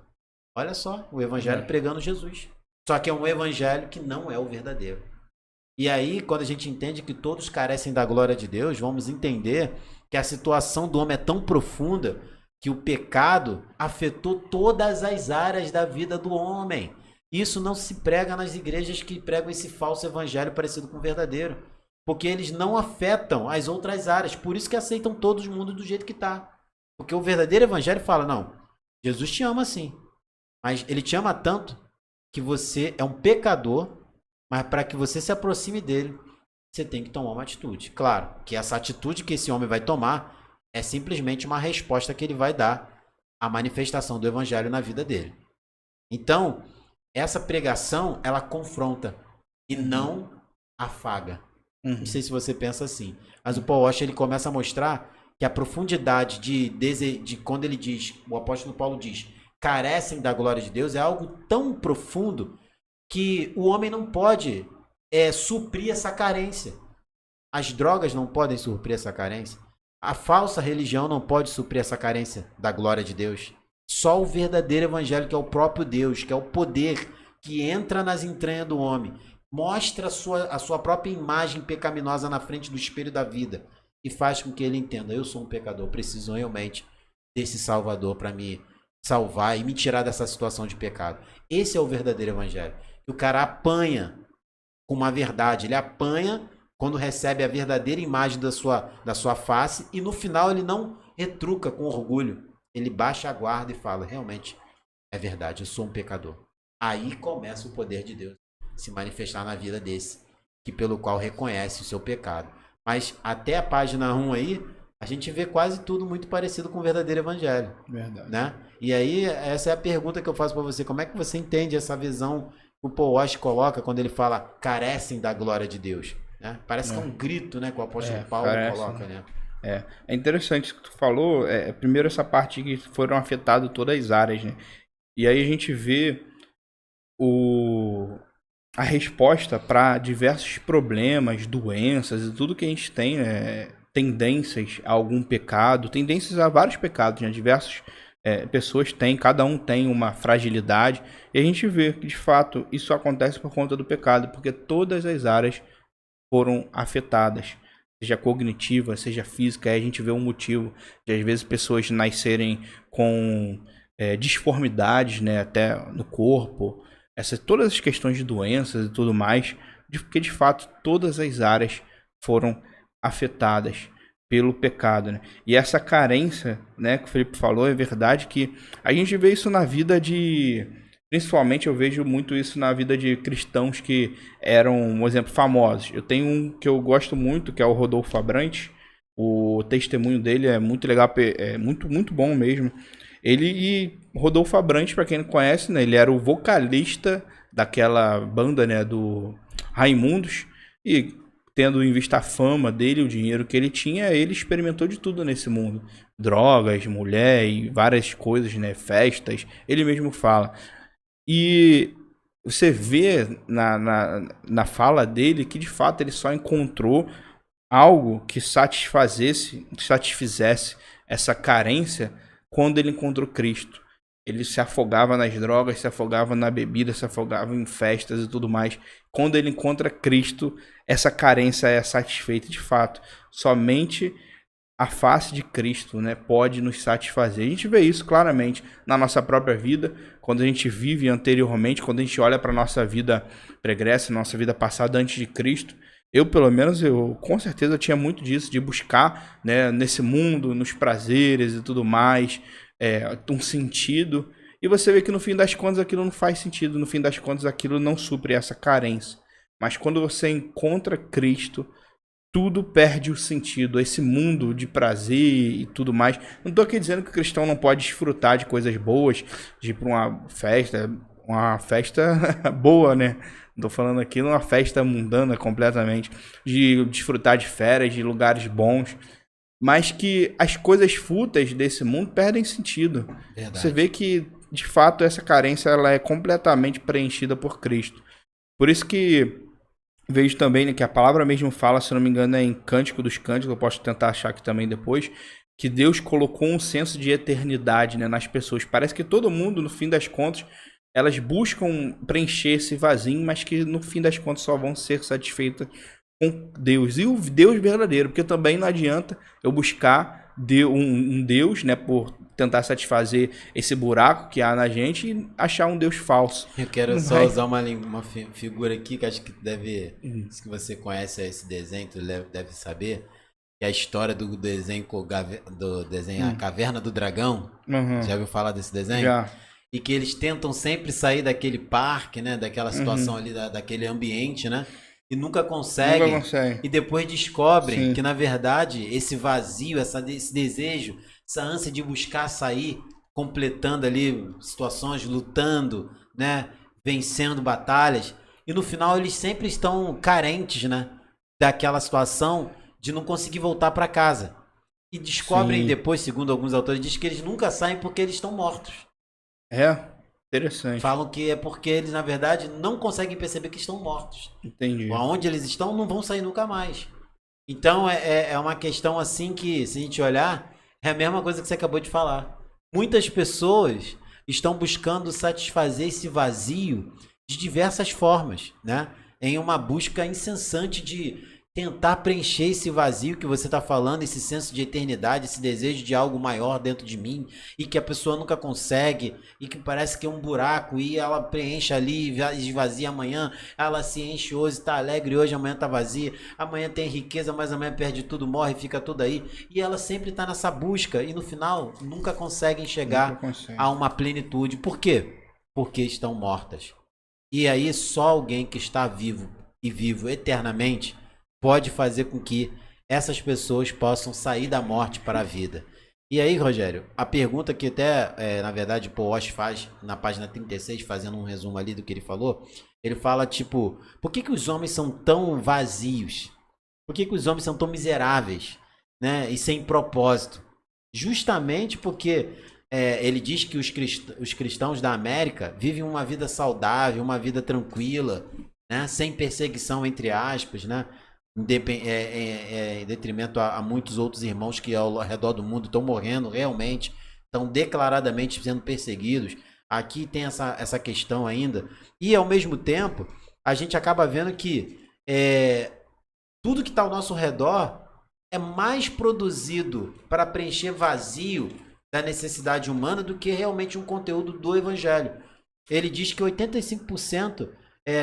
[SPEAKER 2] Olha só, o evangelho pregando Jesus. Só que é um evangelho que não é o verdadeiro. E aí, quando a gente entende que todos carecem da glória de Deus, vamos entender que a situação do homem é tão profunda que o pecado afetou todas as áreas da vida do homem. Isso não se prega nas igrejas que pregam esse falso evangelho parecido com o verdadeiro. Porque eles não afetam as outras áreas. Por isso que aceitam todo mundo do jeito que está. Porque o verdadeiro evangelho fala, não, Jesus te ama sim. Mas ele te ama tanto que você é um pecador, mas para que você se aproxime dele, você tem que tomar uma atitude. Claro que essa atitude que esse homem vai tomar é simplesmente uma resposta que ele vai dar à manifestação do evangelho na vida dele. Então, essa pregação, ela confronta e não afaga. Não sei se você pensa assim. Mas o Paul Washer, ele começa a mostrar que a profundidade de quando ele diz, o apóstolo Paulo diz, carecem da glória de Deus, é algo tão profundo que o homem não pode suprir essa carência. As drogas não podem suprir essa carência. A falsa religião não pode suprir essa carência da glória de Deus. Só o verdadeiro evangelho, que é o próprio Deus, que é o poder que entra nas entranhas do homem, mostra a sua própria imagem pecaminosa na frente do espelho da vida e faz com que ele entenda: eu sou um pecador, preciso realmente desse Salvador para me salvar e me tirar dessa situação de pecado. Esse é o verdadeiro evangelho. O cara apanha com uma verdade, ele apanha quando recebe a verdadeira imagem da sua face e no final ele não retruca com orgulho. Ele baixa a guarda e fala: realmente, é verdade, eu sou um pecador. Aí começa o poder de Deus se manifestar na vida desse, que pelo qual reconhece o seu pecado. Mas até a página 1 aí, a gente vê quase tudo muito parecido com o verdadeiro evangelho.
[SPEAKER 1] Verdade.
[SPEAKER 2] Né? E aí, essa é a pergunta que eu faço para você. Como é que você entende essa visão que o Paul Washer coloca quando ele fala carecem da glória de Deus? Né? Parece que é um grito, né, que o apóstolo Paulo coloca, né?
[SPEAKER 1] É interessante isso que tu falou. Primeiro essa parte que foram afetadas todas as áreas, né? E aí a gente vê a resposta para diversos problemas, doenças e tudo que a gente tem, né? Tendências a algum pecado, tendências a vários pecados, né? Diversas pessoas têm, cada um tem uma fragilidade, e a gente vê que de fato isso acontece por conta do pecado, porque todas as áreas foram afetadas, seja cognitiva, seja física. Aí a gente vê um motivo de às vezes pessoas nascerem com disformidades, né, até no corpo, todas as questões de doenças e tudo mais, porque de fato todas as áreas foram afetadas pelo pecado, né? E essa carência, né, que o Felipe falou, é verdade que a gente vê isso na vida principalmente eu vejo muito isso na vida de cristãos que eram, por exemplo, famosos. Eu tenho um que eu gosto muito, que é o Rodolfo Abrantes. O testemunho dele é muito legal, é muito bom mesmo. Rodolfo Abrantes, para quem não conhece, né, ele era o vocalista daquela banda, né, do Raimundos, e tendo em vista a fama dele, o dinheiro que ele tinha, ele experimentou de tudo nesse mundo. Drogas, mulher e várias coisas, né, festas, ele mesmo fala. E você vê na fala dele que de fato ele só encontrou algo que satisfizesse essa carência quando ele encontrou Cristo. Ele se afogava nas drogas, se afogava na bebida, se afogava em festas e tudo mais. Quando ele encontra Cristo, essa carência é satisfeita de fato. Somente a face de Cristo, né, pode nos satisfazer. A gente vê isso claramente na nossa própria vida, quando a gente vive anteriormente, quando a gente olha para a nossa vida pregressa, nossa vida passada antes de Cristo. Eu, pelo menos, com certeza tinha muito disso, de buscar, né, nesse mundo, nos prazeres e tudo mais, um sentido. E você vê que no fim das contas aquilo não faz sentido, no fim das contas aquilo não supre essa carência. Mas quando você encontra Cristo, tudo perde o sentido, esse mundo de prazer e tudo mais. Não estou aqui dizendo que o cristão não pode desfrutar de coisas boas, de ir para uma festa boa, né? Não estou falando aqui de uma festa mundana completamente, de desfrutar de férias, de lugares bons, mas que as coisas fúteis desse mundo perdem sentido. Verdade. Você vê que, de fato, essa carência ela é completamente preenchida por Cristo. Por isso que vejo também, né, que a palavra mesmo fala, se não me engano, é em Cântico dos Cânticos, eu posso tentar achar aqui também depois, que Deus colocou um senso de eternidade, né, nas pessoas. Parece que todo mundo, no fim das contas, elas buscam preencher esse vazio, mas que no fim das contas só vão ser satisfeitas com Deus. E o Deus verdadeiro, porque também não adianta eu buscar um Deus, né, por tentar satisfazer esse buraco que há na gente e achar um Deus falso.
[SPEAKER 2] Eu quero só usar uma figura aqui que acho que se você conhece esse desenho, tu deve saber, que é a história do desenho A Caverna do Dragão. Já ouviu falar desse desenho?
[SPEAKER 1] Já.
[SPEAKER 2] E que eles tentam sempre sair daquele parque, né, daquela situação ali, daquele ambiente, né? E nunca conseguem. E depois descobrem que, na verdade, esse vazio, esse desejo, essa ânsia de buscar sair, completando ali situações, lutando, né? Vencendo batalhas. E no final eles sempre estão carentes, né? daquela situação de não conseguir voltar para casa. E descobrem
[SPEAKER 1] Sim.
[SPEAKER 2] depois, segundo alguns autores, diz que eles nunca saem porque eles estão mortos.
[SPEAKER 1] É, interessante.
[SPEAKER 2] Falam que é porque eles, na verdade, não conseguem perceber que estão mortos.
[SPEAKER 1] Entendi.
[SPEAKER 2] Onde eles estão, não vão sair nunca mais. Então, é uma questão assim que, se a gente olhar, é a mesma coisa que você acabou de falar. Muitas pessoas estão buscando satisfazer esse vazio de diversas formas, né? Em uma busca incessante de tentar preencher esse vazio que você está falando, esse senso de eternidade, esse desejo de algo maior dentro de mim, e que a pessoa nunca consegue, e que parece que é um buraco, e ela preenche ali, esvazia amanhã, ela se enche hoje, está alegre hoje, amanhã está vazia, amanhã tem riqueza, mas amanhã perde tudo, morre, fica tudo aí, e ela sempre está nessa busca, e no final nunca conseguem chegar a uma plenitude. Por quê? Porque estão mortas. E aí só alguém que está vivo e vivo eternamente pode fazer com que essas pessoas possam sair da morte para a vida. E aí, Rogério, a pergunta que até, na verdade, o Paul Walsh faz na página 36, fazendo um resumo ali do que ele falou, ele fala, tipo, por que os homens são tão vazios? Por que os homens são tão miseráveis, né? E sem propósito? Justamente porque ele diz que os cristãos da América vivem uma vida saudável, uma vida tranquila, né? Sem perseguição, entre aspas, né? Em detrimento a muitos outros irmãos que ao redor do mundo estão morrendo realmente, estão declaradamente sendo perseguidos. Aqui tem essa questão ainda. E ao mesmo tempo, a gente acaba vendo que tudo que está ao nosso redor é mais produzido para preencher vazio da necessidade humana do que realmente um conteúdo do Evangelho. Ele diz que 85%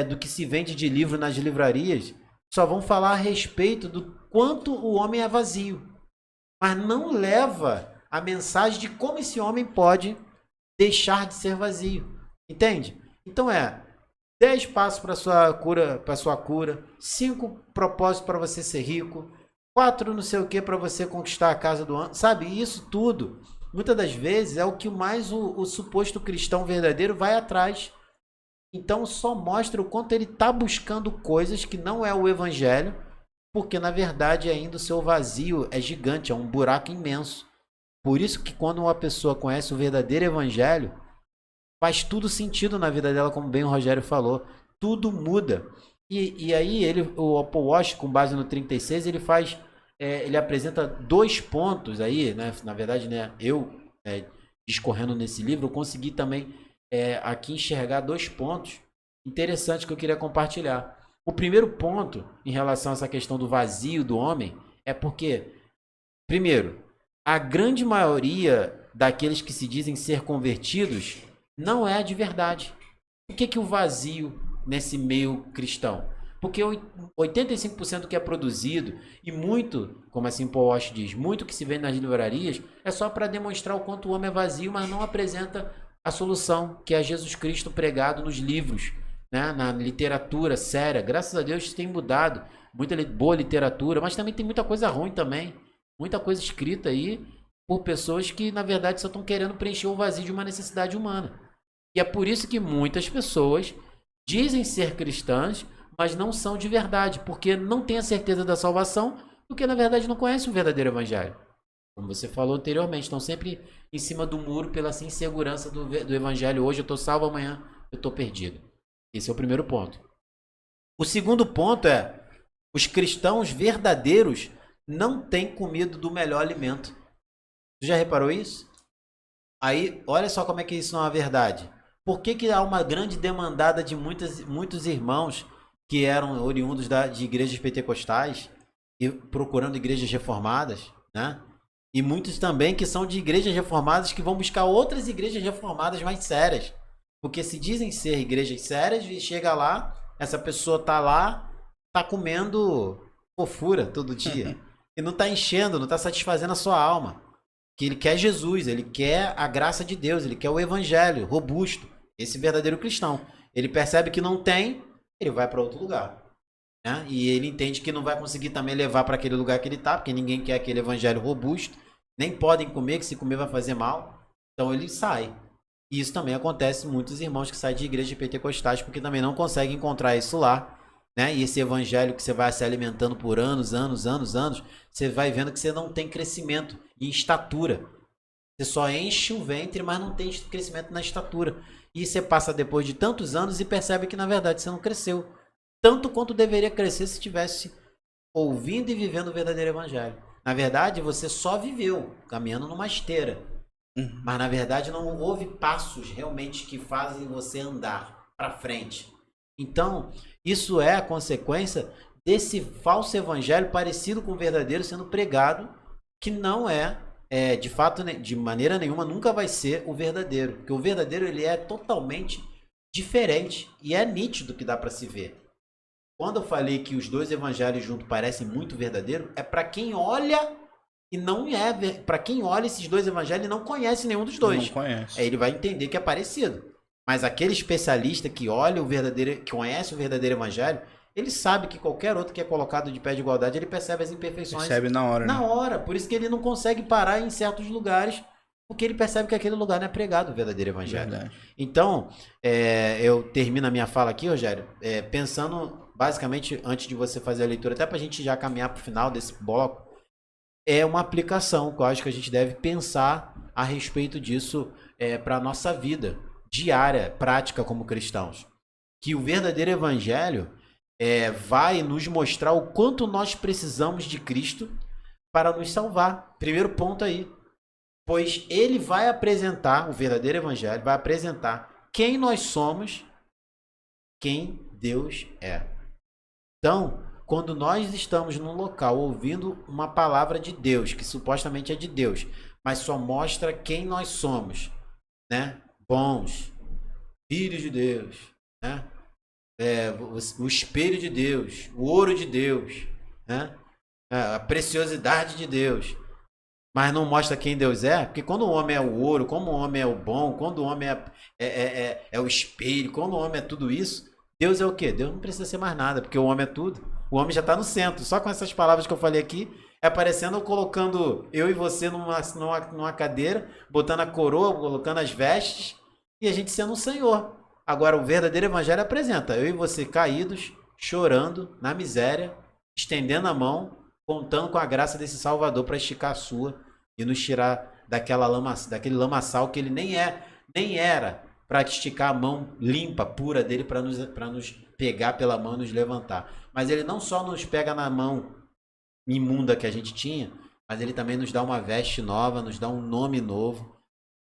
[SPEAKER 2] do que se vende de livro nas livrarias só vão falar a respeito do quanto o homem é vazio, mas não leva a mensagem de como esse homem pode deixar de ser vazio. Entende? Então 10 passos para sua cura, 5 propósitos para você ser rico, 4 não sei o que para você conquistar a casa do ano, sabe? E isso tudo, muitas das vezes, é o que mais o suposto cristão verdadeiro vai atrás. Então só mostra o quanto ele está buscando coisas que não é o evangelho, porque na verdade ainda o seu vazio é gigante, é um buraco imenso. Por isso que quando uma pessoa conhece o verdadeiro evangelho, faz tudo sentido na vida dela, como bem o Rogério falou. Tudo muda. E aí o Paul Walsh, com base no 36, ele apresenta 2 pontos aí, né? Na verdade, né, eu discorrendo nesse livro, eu consegui também aqui enxergar 2 pontos interessantes que eu queria compartilhar. O primeiro ponto, em relação a essa questão do vazio do homem, é porque, primeiro, a grande maioria daqueles que se dizem ser convertidos não é de verdade. Por que o vazio nesse meio cristão? Porque 85% do que é produzido, e muito, como assim Paul Walsh diz, muito que se vê nas livrarias, é só para demonstrar o quanto o homem é vazio, mas não apresenta a solução, que é Jesus Cristo pregado nos livros, né? Na literatura séria. Graças a Deus tem mudado, muita boa literatura, mas também tem muita coisa ruim também, muita coisa escrita aí por pessoas que na verdade só estão querendo preencher o vazio de uma necessidade humana. E é por isso que muitas pessoas dizem ser cristãs, mas não são de verdade, porque não têm a certeza da salvação, porque na verdade não conhecem o verdadeiro evangelho. Como você falou anteriormente, estão sempre em cima do muro pela insegurança do evangelho. Hoje eu estou salvo, amanhã eu estou perdido. Esse é o primeiro ponto. O segundo ponto os cristãos verdadeiros não têm comido do melhor alimento. Você já reparou isso? Aí, olha só como é que isso não é verdade. Por que há uma grande demandada de muitos irmãos que eram oriundos de igrejas pentecostais e procurando igrejas reformadas, né? E muitos também que são de igrejas reformadas que vão buscar outras igrejas reformadas mais sérias. Porque se dizem ser igrejas sérias, e chega lá, essa pessoa tá lá, tá comendo fofura todo dia. E não tá enchendo, não tá satisfazendo a sua alma. Que ele quer Jesus, ele quer a graça de Deus, ele quer o evangelho robusto. Esse verdadeiro cristão. Ele percebe que não tem, ele vai para outro lugar. Né? E ele entende que não vai conseguir também levar para aquele lugar que ele tá, porque ninguém quer aquele evangelho robusto. Nem podem comer, que se comer vai fazer mal. Então ele sai. E isso também acontece com muitos irmãos que saem de igrejas pentecostais, porque também não conseguem encontrar isso lá. né? E esse evangelho que você vai se alimentando por anos, você vai vendo que você não tem crescimento em estatura. Você só enche o ventre, mas não tem crescimento na estatura. E você passa depois de tantos anos e percebe que na verdade você não cresceu tanto quanto deveria crescer se tivesse ouvindo e vivendo o verdadeiro evangelho. Na verdade, você só viveu caminhando numa esteira. Mas na verdade não houve passos realmente que fazem você andar para frente. Então, isso é a consequência desse falso evangelho parecido com o verdadeiro sendo pregado, que não de fato, de maneira nenhuma, nunca vai ser o verdadeiro. Porque o verdadeiro ele é totalmente diferente e é nítido que dá para se ver. Quando eu falei que os dois evangelhos juntos parecem muito verdadeiro, é para quem olha e não é. Para quem olha esses dois evangelhos e não conhece nenhum dos dois.
[SPEAKER 1] Não conhece.
[SPEAKER 2] Aí ele vai entender que é parecido. Mas aquele especialista que olha o verdadeiro, que conhece o verdadeiro evangelho, ele sabe que qualquer outro que é colocado de pé de igualdade, ele percebe as imperfeições.
[SPEAKER 1] Percebe na hora.
[SPEAKER 2] Na hora. Por isso que ele não consegue parar em certos lugares, porque ele percebe que aquele lugar não é pregado o verdadeiro evangelho. Verdade. Então, eu termino a minha fala aqui, Rogério, pensando basicamente, antes de você fazer a leitura, até para a gente já caminhar para o final desse bloco, é uma aplicação que eu acho que a gente deve pensar a respeito disso para a nossa vida diária, prática como cristãos. Que o verdadeiro evangelho vai nos mostrar o quanto nós precisamos de Cristo para nos salvar. Primeiro ponto aí. Pois ele vai apresentar, o verdadeiro evangelho vai apresentar quem nós somos, quem Deus é. Então, quando nós estamos num local ouvindo uma palavra de Deus, que supostamente é de Deus, mas só mostra quem nós somos, né? Bons, filhos de Deus, né? O espelho de Deus, o ouro de Deus, né? A preciosidade de Deus, mas não mostra quem Deus é, porque quando o homem é o ouro, como o homem é o bom, quando o homem é o espelho, quando o homem é tudo isso, Deus é o quê? Deus não precisa ser mais nada, porque o homem é tudo. O homem já está no centro. Só com essas palavras que eu falei aqui, aparecendo, colocando eu e você numa cadeira, botando a coroa, colocando as vestes, e a gente sendo um Senhor. Agora, o verdadeiro evangelho apresenta eu e você caídos, chorando, na miséria, estendendo a mão, contando com a graça desse Salvador para esticar a sua e nos tirar daquele lamaçal que ele nem era para esticar a mão limpa, pura dele, para nos pegar pela mão e nos levantar. Mas ele não só nos pega na mão imunda que a gente tinha, mas ele também nos dá uma veste nova, nos dá um nome novo.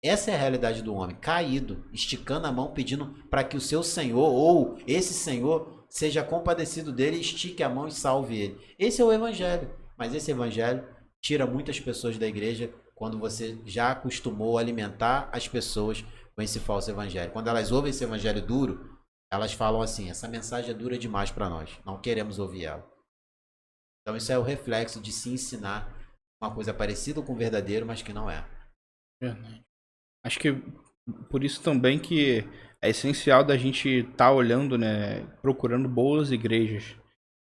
[SPEAKER 2] Essa é a realidade do homem, caído, esticando a mão, pedindo para que o seu Senhor, ou esse Senhor, seja compadecido dele, estique a mão e salve ele. Esse é o evangelho. Mas esse evangelho tira muitas pessoas da igreja quando você já acostumou a alimentar as pessoas com esse falso evangelho. Quando elas ouvem esse evangelho duro, elas falam assim, essa mensagem é dura demais para nós, não queremos ouvir ela. Então isso é o reflexo de se ensinar uma coisa parecida com o verdadeiro, mas que não é.
[SPEAKER 1] Verdade. Acho que por isso também que é essencial da gente estar olhando, né, procurando boas igrejas.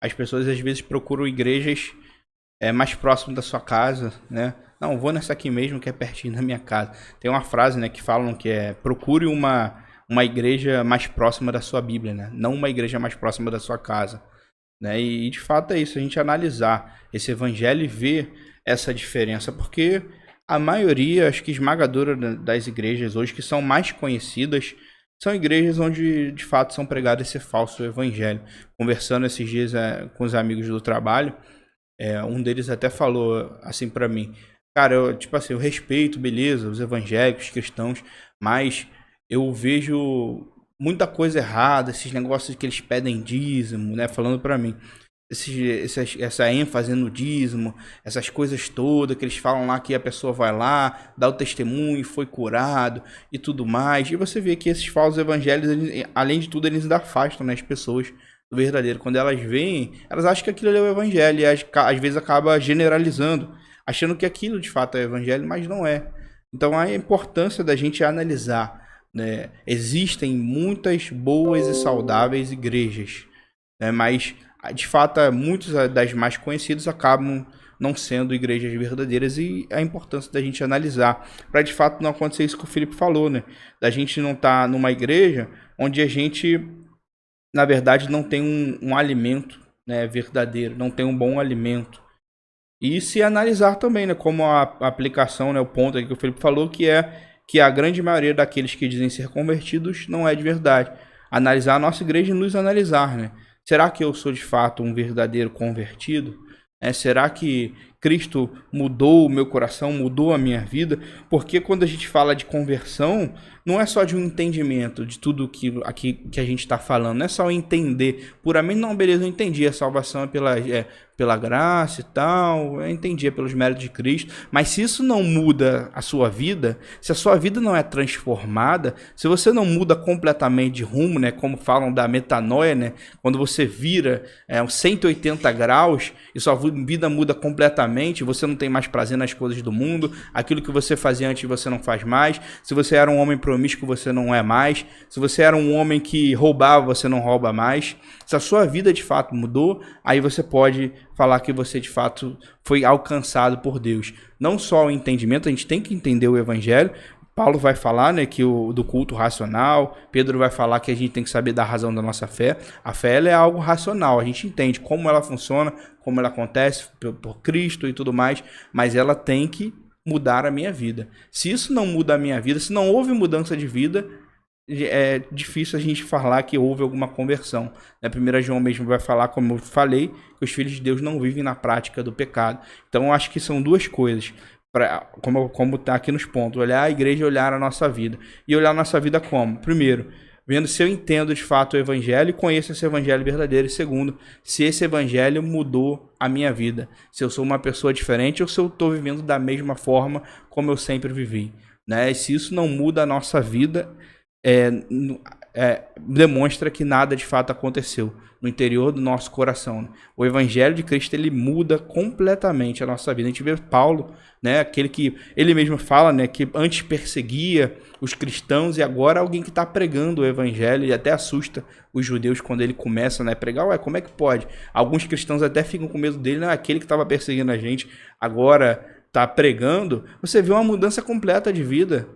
[SPEAKER 1] As pessoas às vezes procuram igrejas mais próximo da sua casa, né? Não, vou nessa aqui mesmo que é pertinho da minha casa. Tem uma frase, né, que falam que procure uma igreja mais próxima da sua Bíblia, né? Não uma igreja mais próxima da sua casa, né? E de fato é isso, a gente analisar esse evangelho e ver essa diferença, porque a maioria, acho que esmagadora das igrejas hoje que são mais conhecidas, são igrejas onde de fato são pregados esse falso evangelho. Conversando esses dias com os amigos do trabalho, um deles até falou assim pra mim, cara, eu respeito, beleza, os evangélicos, cristãos, mas eu vejo muita coisa errada, esses negócios que eles pedem dízimo, né, falando pra mim. Essa ênfase no dízimo, essas coisas todas que eles falam lá que a pessoa vai lá, dá o testemunho, foi curado e tudo mais. E você vê que esses falsos evangelhos, além de tudo, eles ainda afastam, né, as pessoas do verdadeiro. Quando elas veem, elas acham que aquilo é o evangelho e às vezes acaba generalizando, achando que aquilo de fato é o evangelho, mas não é. Então a importância da gente analisar, né? Existem muitas boas e saudáveis igrejas, né? Mas de fato muitas das mais conhecidas acabam não sendo igrejas verdadeiras, e a importância da gente analisar para de fato não acontecer isso que o Felipe falou, né? Da gente não estar numa igreja onde a gente na verdade, não tem um alimento, né, verdadeiro, não tem um bom alimento. E se analisar também, né, como a aplicação, né, o ponto aí que o Felipe falou, que é que a grande maioria daqueles que dizem ser convertidos não é de verdade. Analisar a nossa igreja e nos analisar, né? Será que eu sou de fato um verdadeiro convertido? Será que Cristo mudou o meu coração, mudou a minha vida? Porque quando a gente fala de conversão, não é só de um entendimento de tudo que a gente está falando, não é só entender puramente, não, beleza, eu entendi, a salvação é pela graça e tal, eu entendi, é pelos méritos de Cristo, mas se isso não muda a sua vida, se a sua vida não é transformada, se você não muda completamente de rumo, né, como falam da metanoia, né, quando você vira uns 180 graus e sua vida muda completamente, você não tem mais prazer nas coisas do mundo, aquilo que você fazia antes você não faz mais, se você era um homem promíscuo você não é mais, se você era um homem que roubava você não rouba mais, se a sua vida de fato mudou, aí você pode falar que você de fato foi alcançado por Deus. Não só o entendimento, a gente tem que entender o evangelho. Paulo vai falar, né, que do culto racional, Pedro vai falar que a gente tem que saber da razão da nossa fé. A fé ela é algo racional, a gente entende como ela funciona, como ela acontece por Cristo e tudo mais, mas ela tem que mudar a minha vida. Se isso não muda a minha vida, se não houve mudança de vida, é difícil a gente falar que houve alguma conversão. A 1 João mesmo vai falar, como eu falei, que os filhos de Deus não vivem na prática do pecado. Então eu acho que são duas coisas, como está aqui nos pontos, olhar a igreja e olhar a nossa vida. E olhar a nossa vida como? Primeiro, vendo se eu entendo de fato o evangelho e conheço esse evangelho verdadeiro. E segundo, se esse evangelho mudou a minha vida. Se eu sou uma pessoa diferente ou se eu estou vivendo da mesma forma como eu sempre vivi. Né? E se isso não muda a nossa vida, demonstra que nada de fato aconteceu no interior do nosso coração. O evangelho de Cristo, ele muda completamente a nossa vida. A gente vê Paulo, né, aquele que ele mesmo fala, né, que antes perseguia os cristãos e agora alguém que está pregando o evangelho, e até assusta os judeus quando ele começa, né, a pregar. Ué, como é que pode? Alguns cristãos até ficam com medo dele, né, aquele que estava perseguindo a gente agora tá pregando. Você vê uma mudança completa de vida.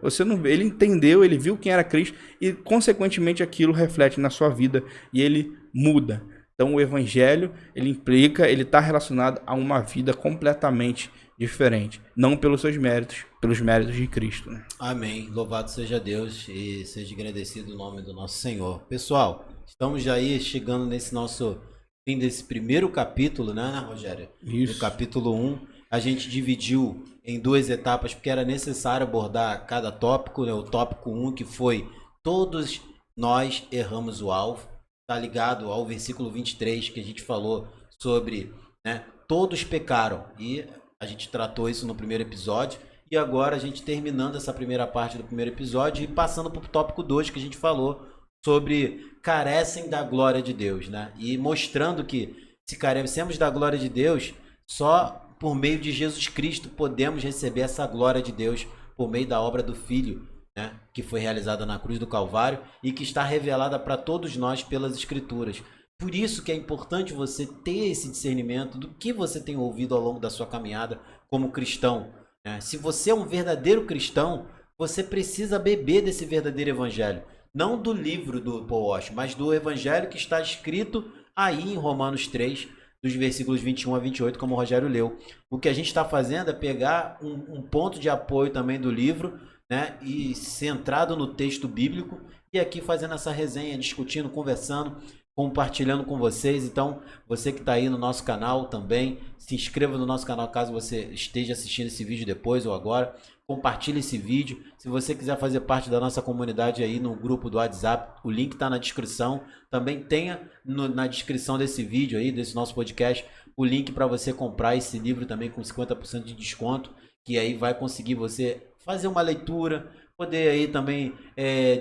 [SPEAKER 1] Ele entendeu, ele viu quem era Cristo e consequentemente aquilo reflete na sua vida e ele muda. Então o evangelho, ele está relacionado a uma vida completamente diferente, não pelos seus méritos, pelos méritos de Cristo. Né?
[SPEAKER 2] Amém. Louvado seja Deus e seja agradecido o nome do nosso Senhor. Pessoal, estamos já aí chegando nesse nosso fim desse primeiro capítulo, né, Rogério?
[SPEAKER 1] Isso.
[SPEAKER 2] No capítulo 1. A gente dividiu em duas etapas porque era necessário abordar cada tópico, né? O tópico 1, que foi todos nós erramos o alvo, tá ligado ao versículo 23 que a gente falou sobre, né? Todos pecaram, e a gente tratou isso no primeiro episódio, e agora a gente terminando essa primeira parte do primeiro episódio e passando para o tópico 2 que a gente falou sobre carecem da glória de Deus, né? E mostrando que se carecemos da glória de Deus, só por meio de Jesus Cristo podemos receber essa glória de Deus por meio da obra do Filho, né, que foi realizada na cruz do Calvário e que está revelada para todos nós pelas Escrituras. Por isso que é importante você ter esse discernimento do que você tem ouvido ao longo da sua caminhada como cristão. Né? Se você é um verdadeiro cristão, você precisa beber desse verdadeiro evangelho. Não do livro do Paul Washer, mas do evangelho que está escrito aí em Romanos 3, dos versículos 21 a 28, como o Rogério leu. O que a gente está fazendo é pegar um ponto de apoio também do livro, né, e centrado no texto bíblico, e aqui fazendo essa resenha, discutindo, conversando, compartilhando com vocês. Então, você que está aí no nosso canal também, se inscreva no nosso canal caso você esteja assistindo esse vídeo depois ou agora. Compartilhe esse vídeo. Se você quiser fazer parte da nossa comunidade aí no grupo do WhatsApp, o link está na descrição. Também tenha na descrição desse vídeo aí, desse nosso podcast, o link para você comprar esse livro também com 50% de desconto, que aí vai conseguir você fazer uma leitura, poder aí também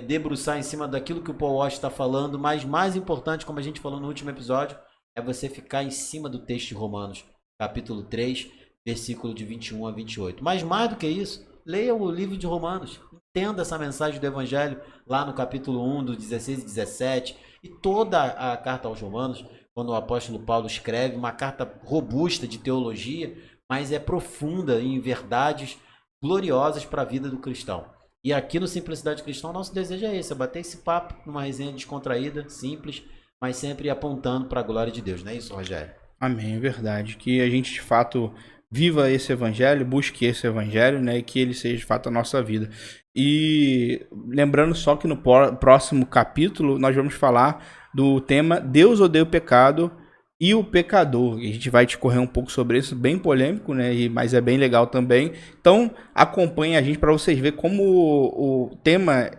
[SPEAKER 2] debruçar em cima daquilo que o Paul Washer está falando, mas mais importante, como a gente falou no último episódio, é você ficar em cima do texto de Romanos, capítulo 3, versículo de 21 a 28. Mas mais do que isso, leia o livro de Romanos, entenda essa mensagem do Evangelho lá no capítulo 1, do 16 e 17, e toda a carta aos Romanos, quando o apóstolo Paulo escreve, uma carta robusta de teologia, mas é profunda em verdades gloriosas para a vida do cristão. E aqui no Simplicidade Cristã, o nosso desejo é esse, é bater esse papo numa resenha descontraída, simples, mas sempre apontando para a glória de Deus, não é isso, Rogério?
[SPEAKER 1] Amém, é verdade. Que a gente de fato viva esse evangelho, busque esse evangelho, né? E que ele seja de fato a nossa vida. E lembrando só que no próximo capítulo nós vamos falar do tema Deus odeia o pecado e o pecador. E a gente vai discorrer um pouco sobre isso, bem polêmico, né? Mas é bem legal também. Então acompanhe a gente para vocês verem como o tema,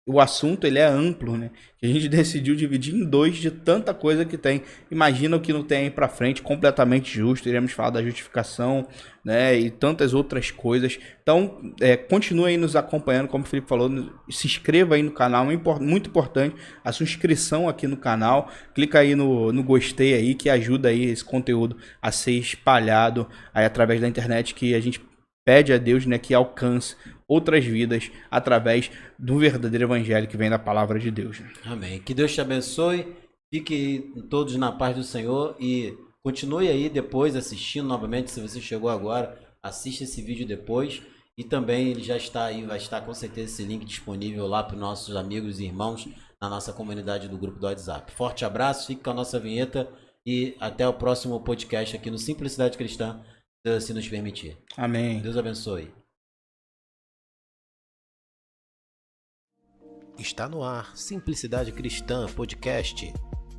[SPEAKER 1] o assunto, ele é amplo, né? A gente decidiu dividir em dois de tanta coisa que tem. Imagina o que não tem aí pra frente, completamente justo. Iremos falar da justificação, né? E tantas outras coisas. Então, continue aí nos acompanhando, como o Felipe falou. Se inscreva aí no canal, muito importante. A sua inscrição aqui no canal. Clica aí no gostei aí, que ajuda aí esse conteúdo a ser espalhado aí através da internet, que a gente pede a Deus, né, que alcance outras vidas através do verdadeiro evangelho que vem da palavra de Deus.
[SPEAKER 2] Amém. Que Deus te abençoe. Fique todos na paz do Senhor e continue aí depois assistindo novamente. Se você chegou agora, assista esse vídeo depois. E também ele já está aí, vai estar com certeza esse link disponível lá para os nossos amigos e irmãos na nossa comunidade do grupo do WhatsApp. Forte abraço, fique com a nossa vinheta e até o próximo podcast aqui no Simplicidade Cristã, se nos permitir.
[SPEAKER 1] Amém.
[SPEAKER 2] Deus abençoe.
[SPEAKER 3] Está no ar Simplicidade Cristã Podcast,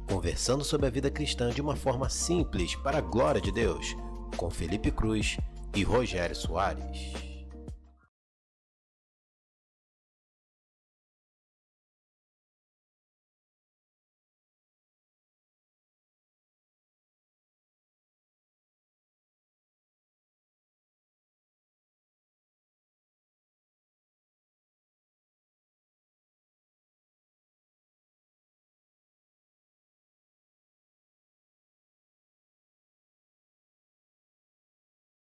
[SPEAKER 3] conversando sobre a vida cristã de uma forma simples para a glória de Deus, com Felipe Cruz e Rogério Soares.